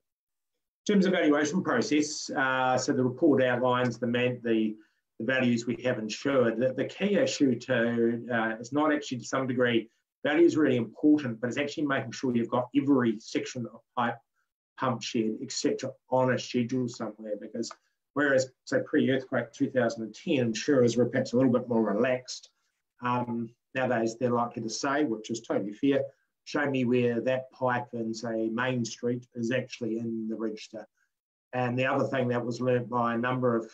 terms of valuation process, so the report outlines the values we have insured. The key issue is not actually to some degree, value is really important, but it's actually making sure you've got every section of pipe, pump shed, etc. on a schedule somewhere, because whereas, say, pre-earthquake 2010, insurers were perhaps a little bit more relaxed. Nowadays, they're likely to say, which is totally fair, show me where that pipe in, say, Main Street is actually in the register. And the other thing that was learnt by a number of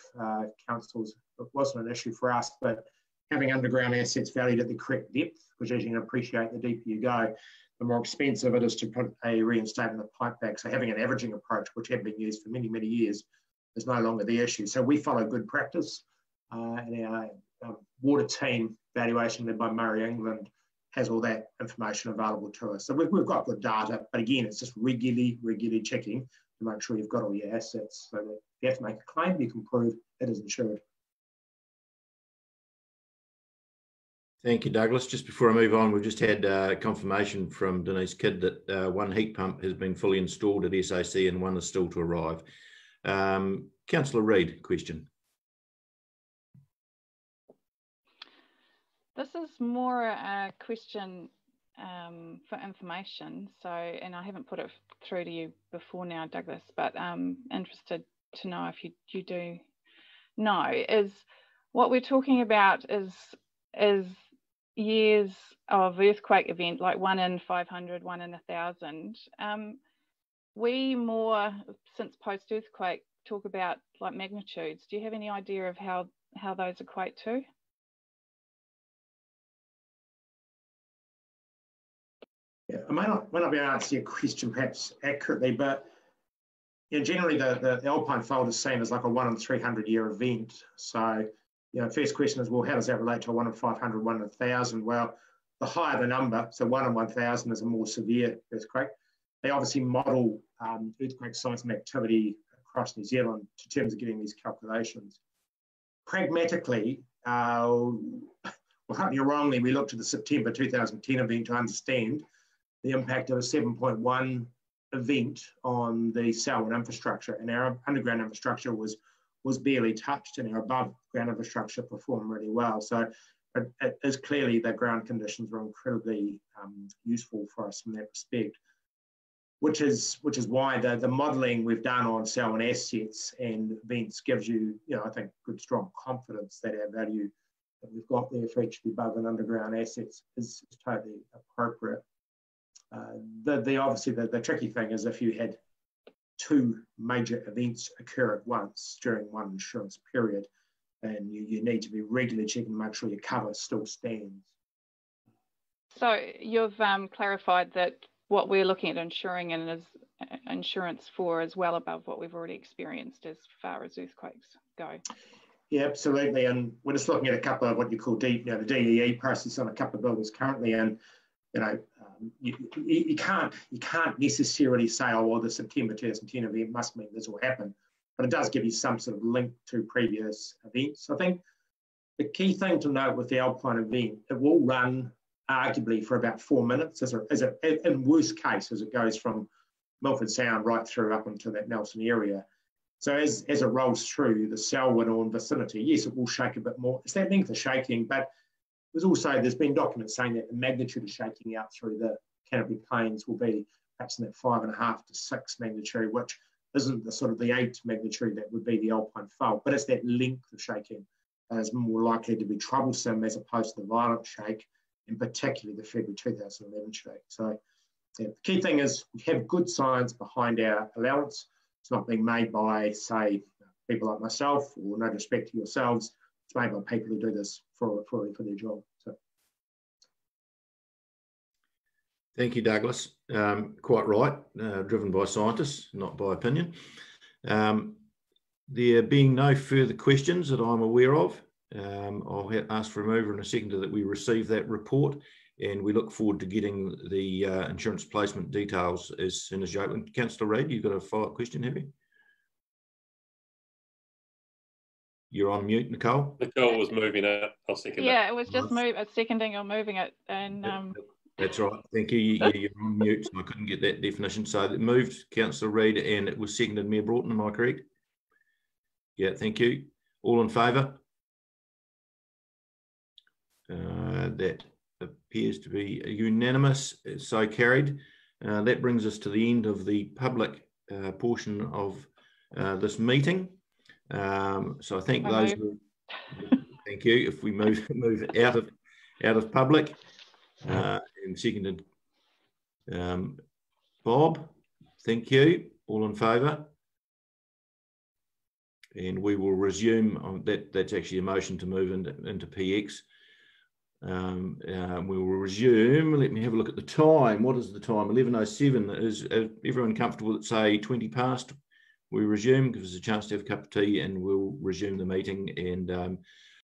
councils, it wasn't an issue for us, but having underground assets valued at the correct depth, which as you can appreciate, the deeper you go, the more expensive it is to put a reinstatement of pipe back. So having an averaging approach, which had been used for many, many years, is no longer the issue. So we follow good practice, and our water team valuation led by Murray England has all that information available to us. So we've got good data, but again, it's just regularly checking to make sure you've got all your assets so that if you have to make a claim, you can prove it is insured. Thank you, Douglas. Just before I move on, we've just had confirmation from Denise Kidd that one heat pump has been fully installed at SAC and one is still to arrive. Councillor Reid, question. This is more a question for information. So, and I haven't put it through to you before now, Douglas, but I'm interested to know if you do know. Is what we're talking about is years of earthquake event, like 1 in 500, 1 in 1,000. We more, since post-earthquake, talk about like magnitudes. Do you have any idea of how those equate to? Yeah, I may not be able to answer your question perhaps accurately, but generally the Alpine fault is seen as like a 1 in 300 year event. So, first question is, well, how does that relate to a 1 in 500, 1 in 1,000? Well, the higher the number, so 1 in 1,000 is a more severe earthquake. They obviously model earthquake seismic activity across New Zealand in terms of getting these calculations. Pragmatically, well, rightly or wrongly, we looked at the September 2010 event to understand the impact of a 7.1 event on the Selwyn infrastructure, and our underground infrastructure was barely touched, and our above ground infrastructure performed really well. So it is clearly that ground conditions were incredibly useful for us in that respect, which is why the modelling we've done on Selwyn assets and events gives you, I think, good strong confidence that our value that we've got there for each of the above and underground assets is totally appropriate. Obviously the tricky thing is if you had 2 major events occur at once during one insurance period, then you need to be regularly checking to make sure your cover still stands. So you've clarified that what we're looking at insuring and is insurance for is well above what we've already experienced as far as earthquakes go. Yeah, absolutely. And we're just looking at a couple of what you call the DEE process on a couple of buildings currently, and you can't necessarily say, oh well, the September 2010 event must mean this will happen, but it does give you some sort of link to previous events. I think the key thing to note with the Alpine event, it will run arguably for about 4 minutes, in worst case, as it goes from Milford Sound right through up into that Nelson area. So as it rolls through the Selwyn or vicinity, yes, it will shake a bit more. It's that length of shaking, but there's been documents saying that the magnitude of shaking out through the Canterbury Plains will be perhaps in that 5.5 to 6 magnitude, which isn't the sort of the 8 magnitude that would be the Alpine fault, but it's that length of shaking that is more likely to be troublesome as opposed to the violent shake, and particularly the February 2011 shake. So yeah, the key thing is we have good science behind our allowance. It's not being made by, say, people like myself, or no respect to yourselves. It's made by people who do this for their job. So. Thank you, Douglas. Quite right, driven by scientists, not by opinion. There being no further questions that I'm aware of, I'll ask for a mover in a second that we receive that report, and we look forward to getting the insurance placement details as soon as you open. Councillor Reid, you've got a follow-up question, have you? You're on mute, Nicole. Nicole was moving it. I'll second it. Yeah, it was just seconding or moving it. And That's right. Thank you. You're on mute, so I couldn't get that definition. So it moved, Councillor Reid, and it was seconded, Mayor Broughton. Am I correct? Yeah, thank you. All in favour? That appears to be unanimous. So carried. That brings us to the end of the public portion of this meeting. So I think those were, thank you. If we move out of public, and seconded Bob, thank you. All in favour? And we will resume on that. That's actually a motion to move into PX. We will resume. Let me have a look at the time. What is the time? 11:07. Is everyone comfortable at say 20 past? We resume, gives us a chance to have a cup of tea, and we'll resume the meeting. And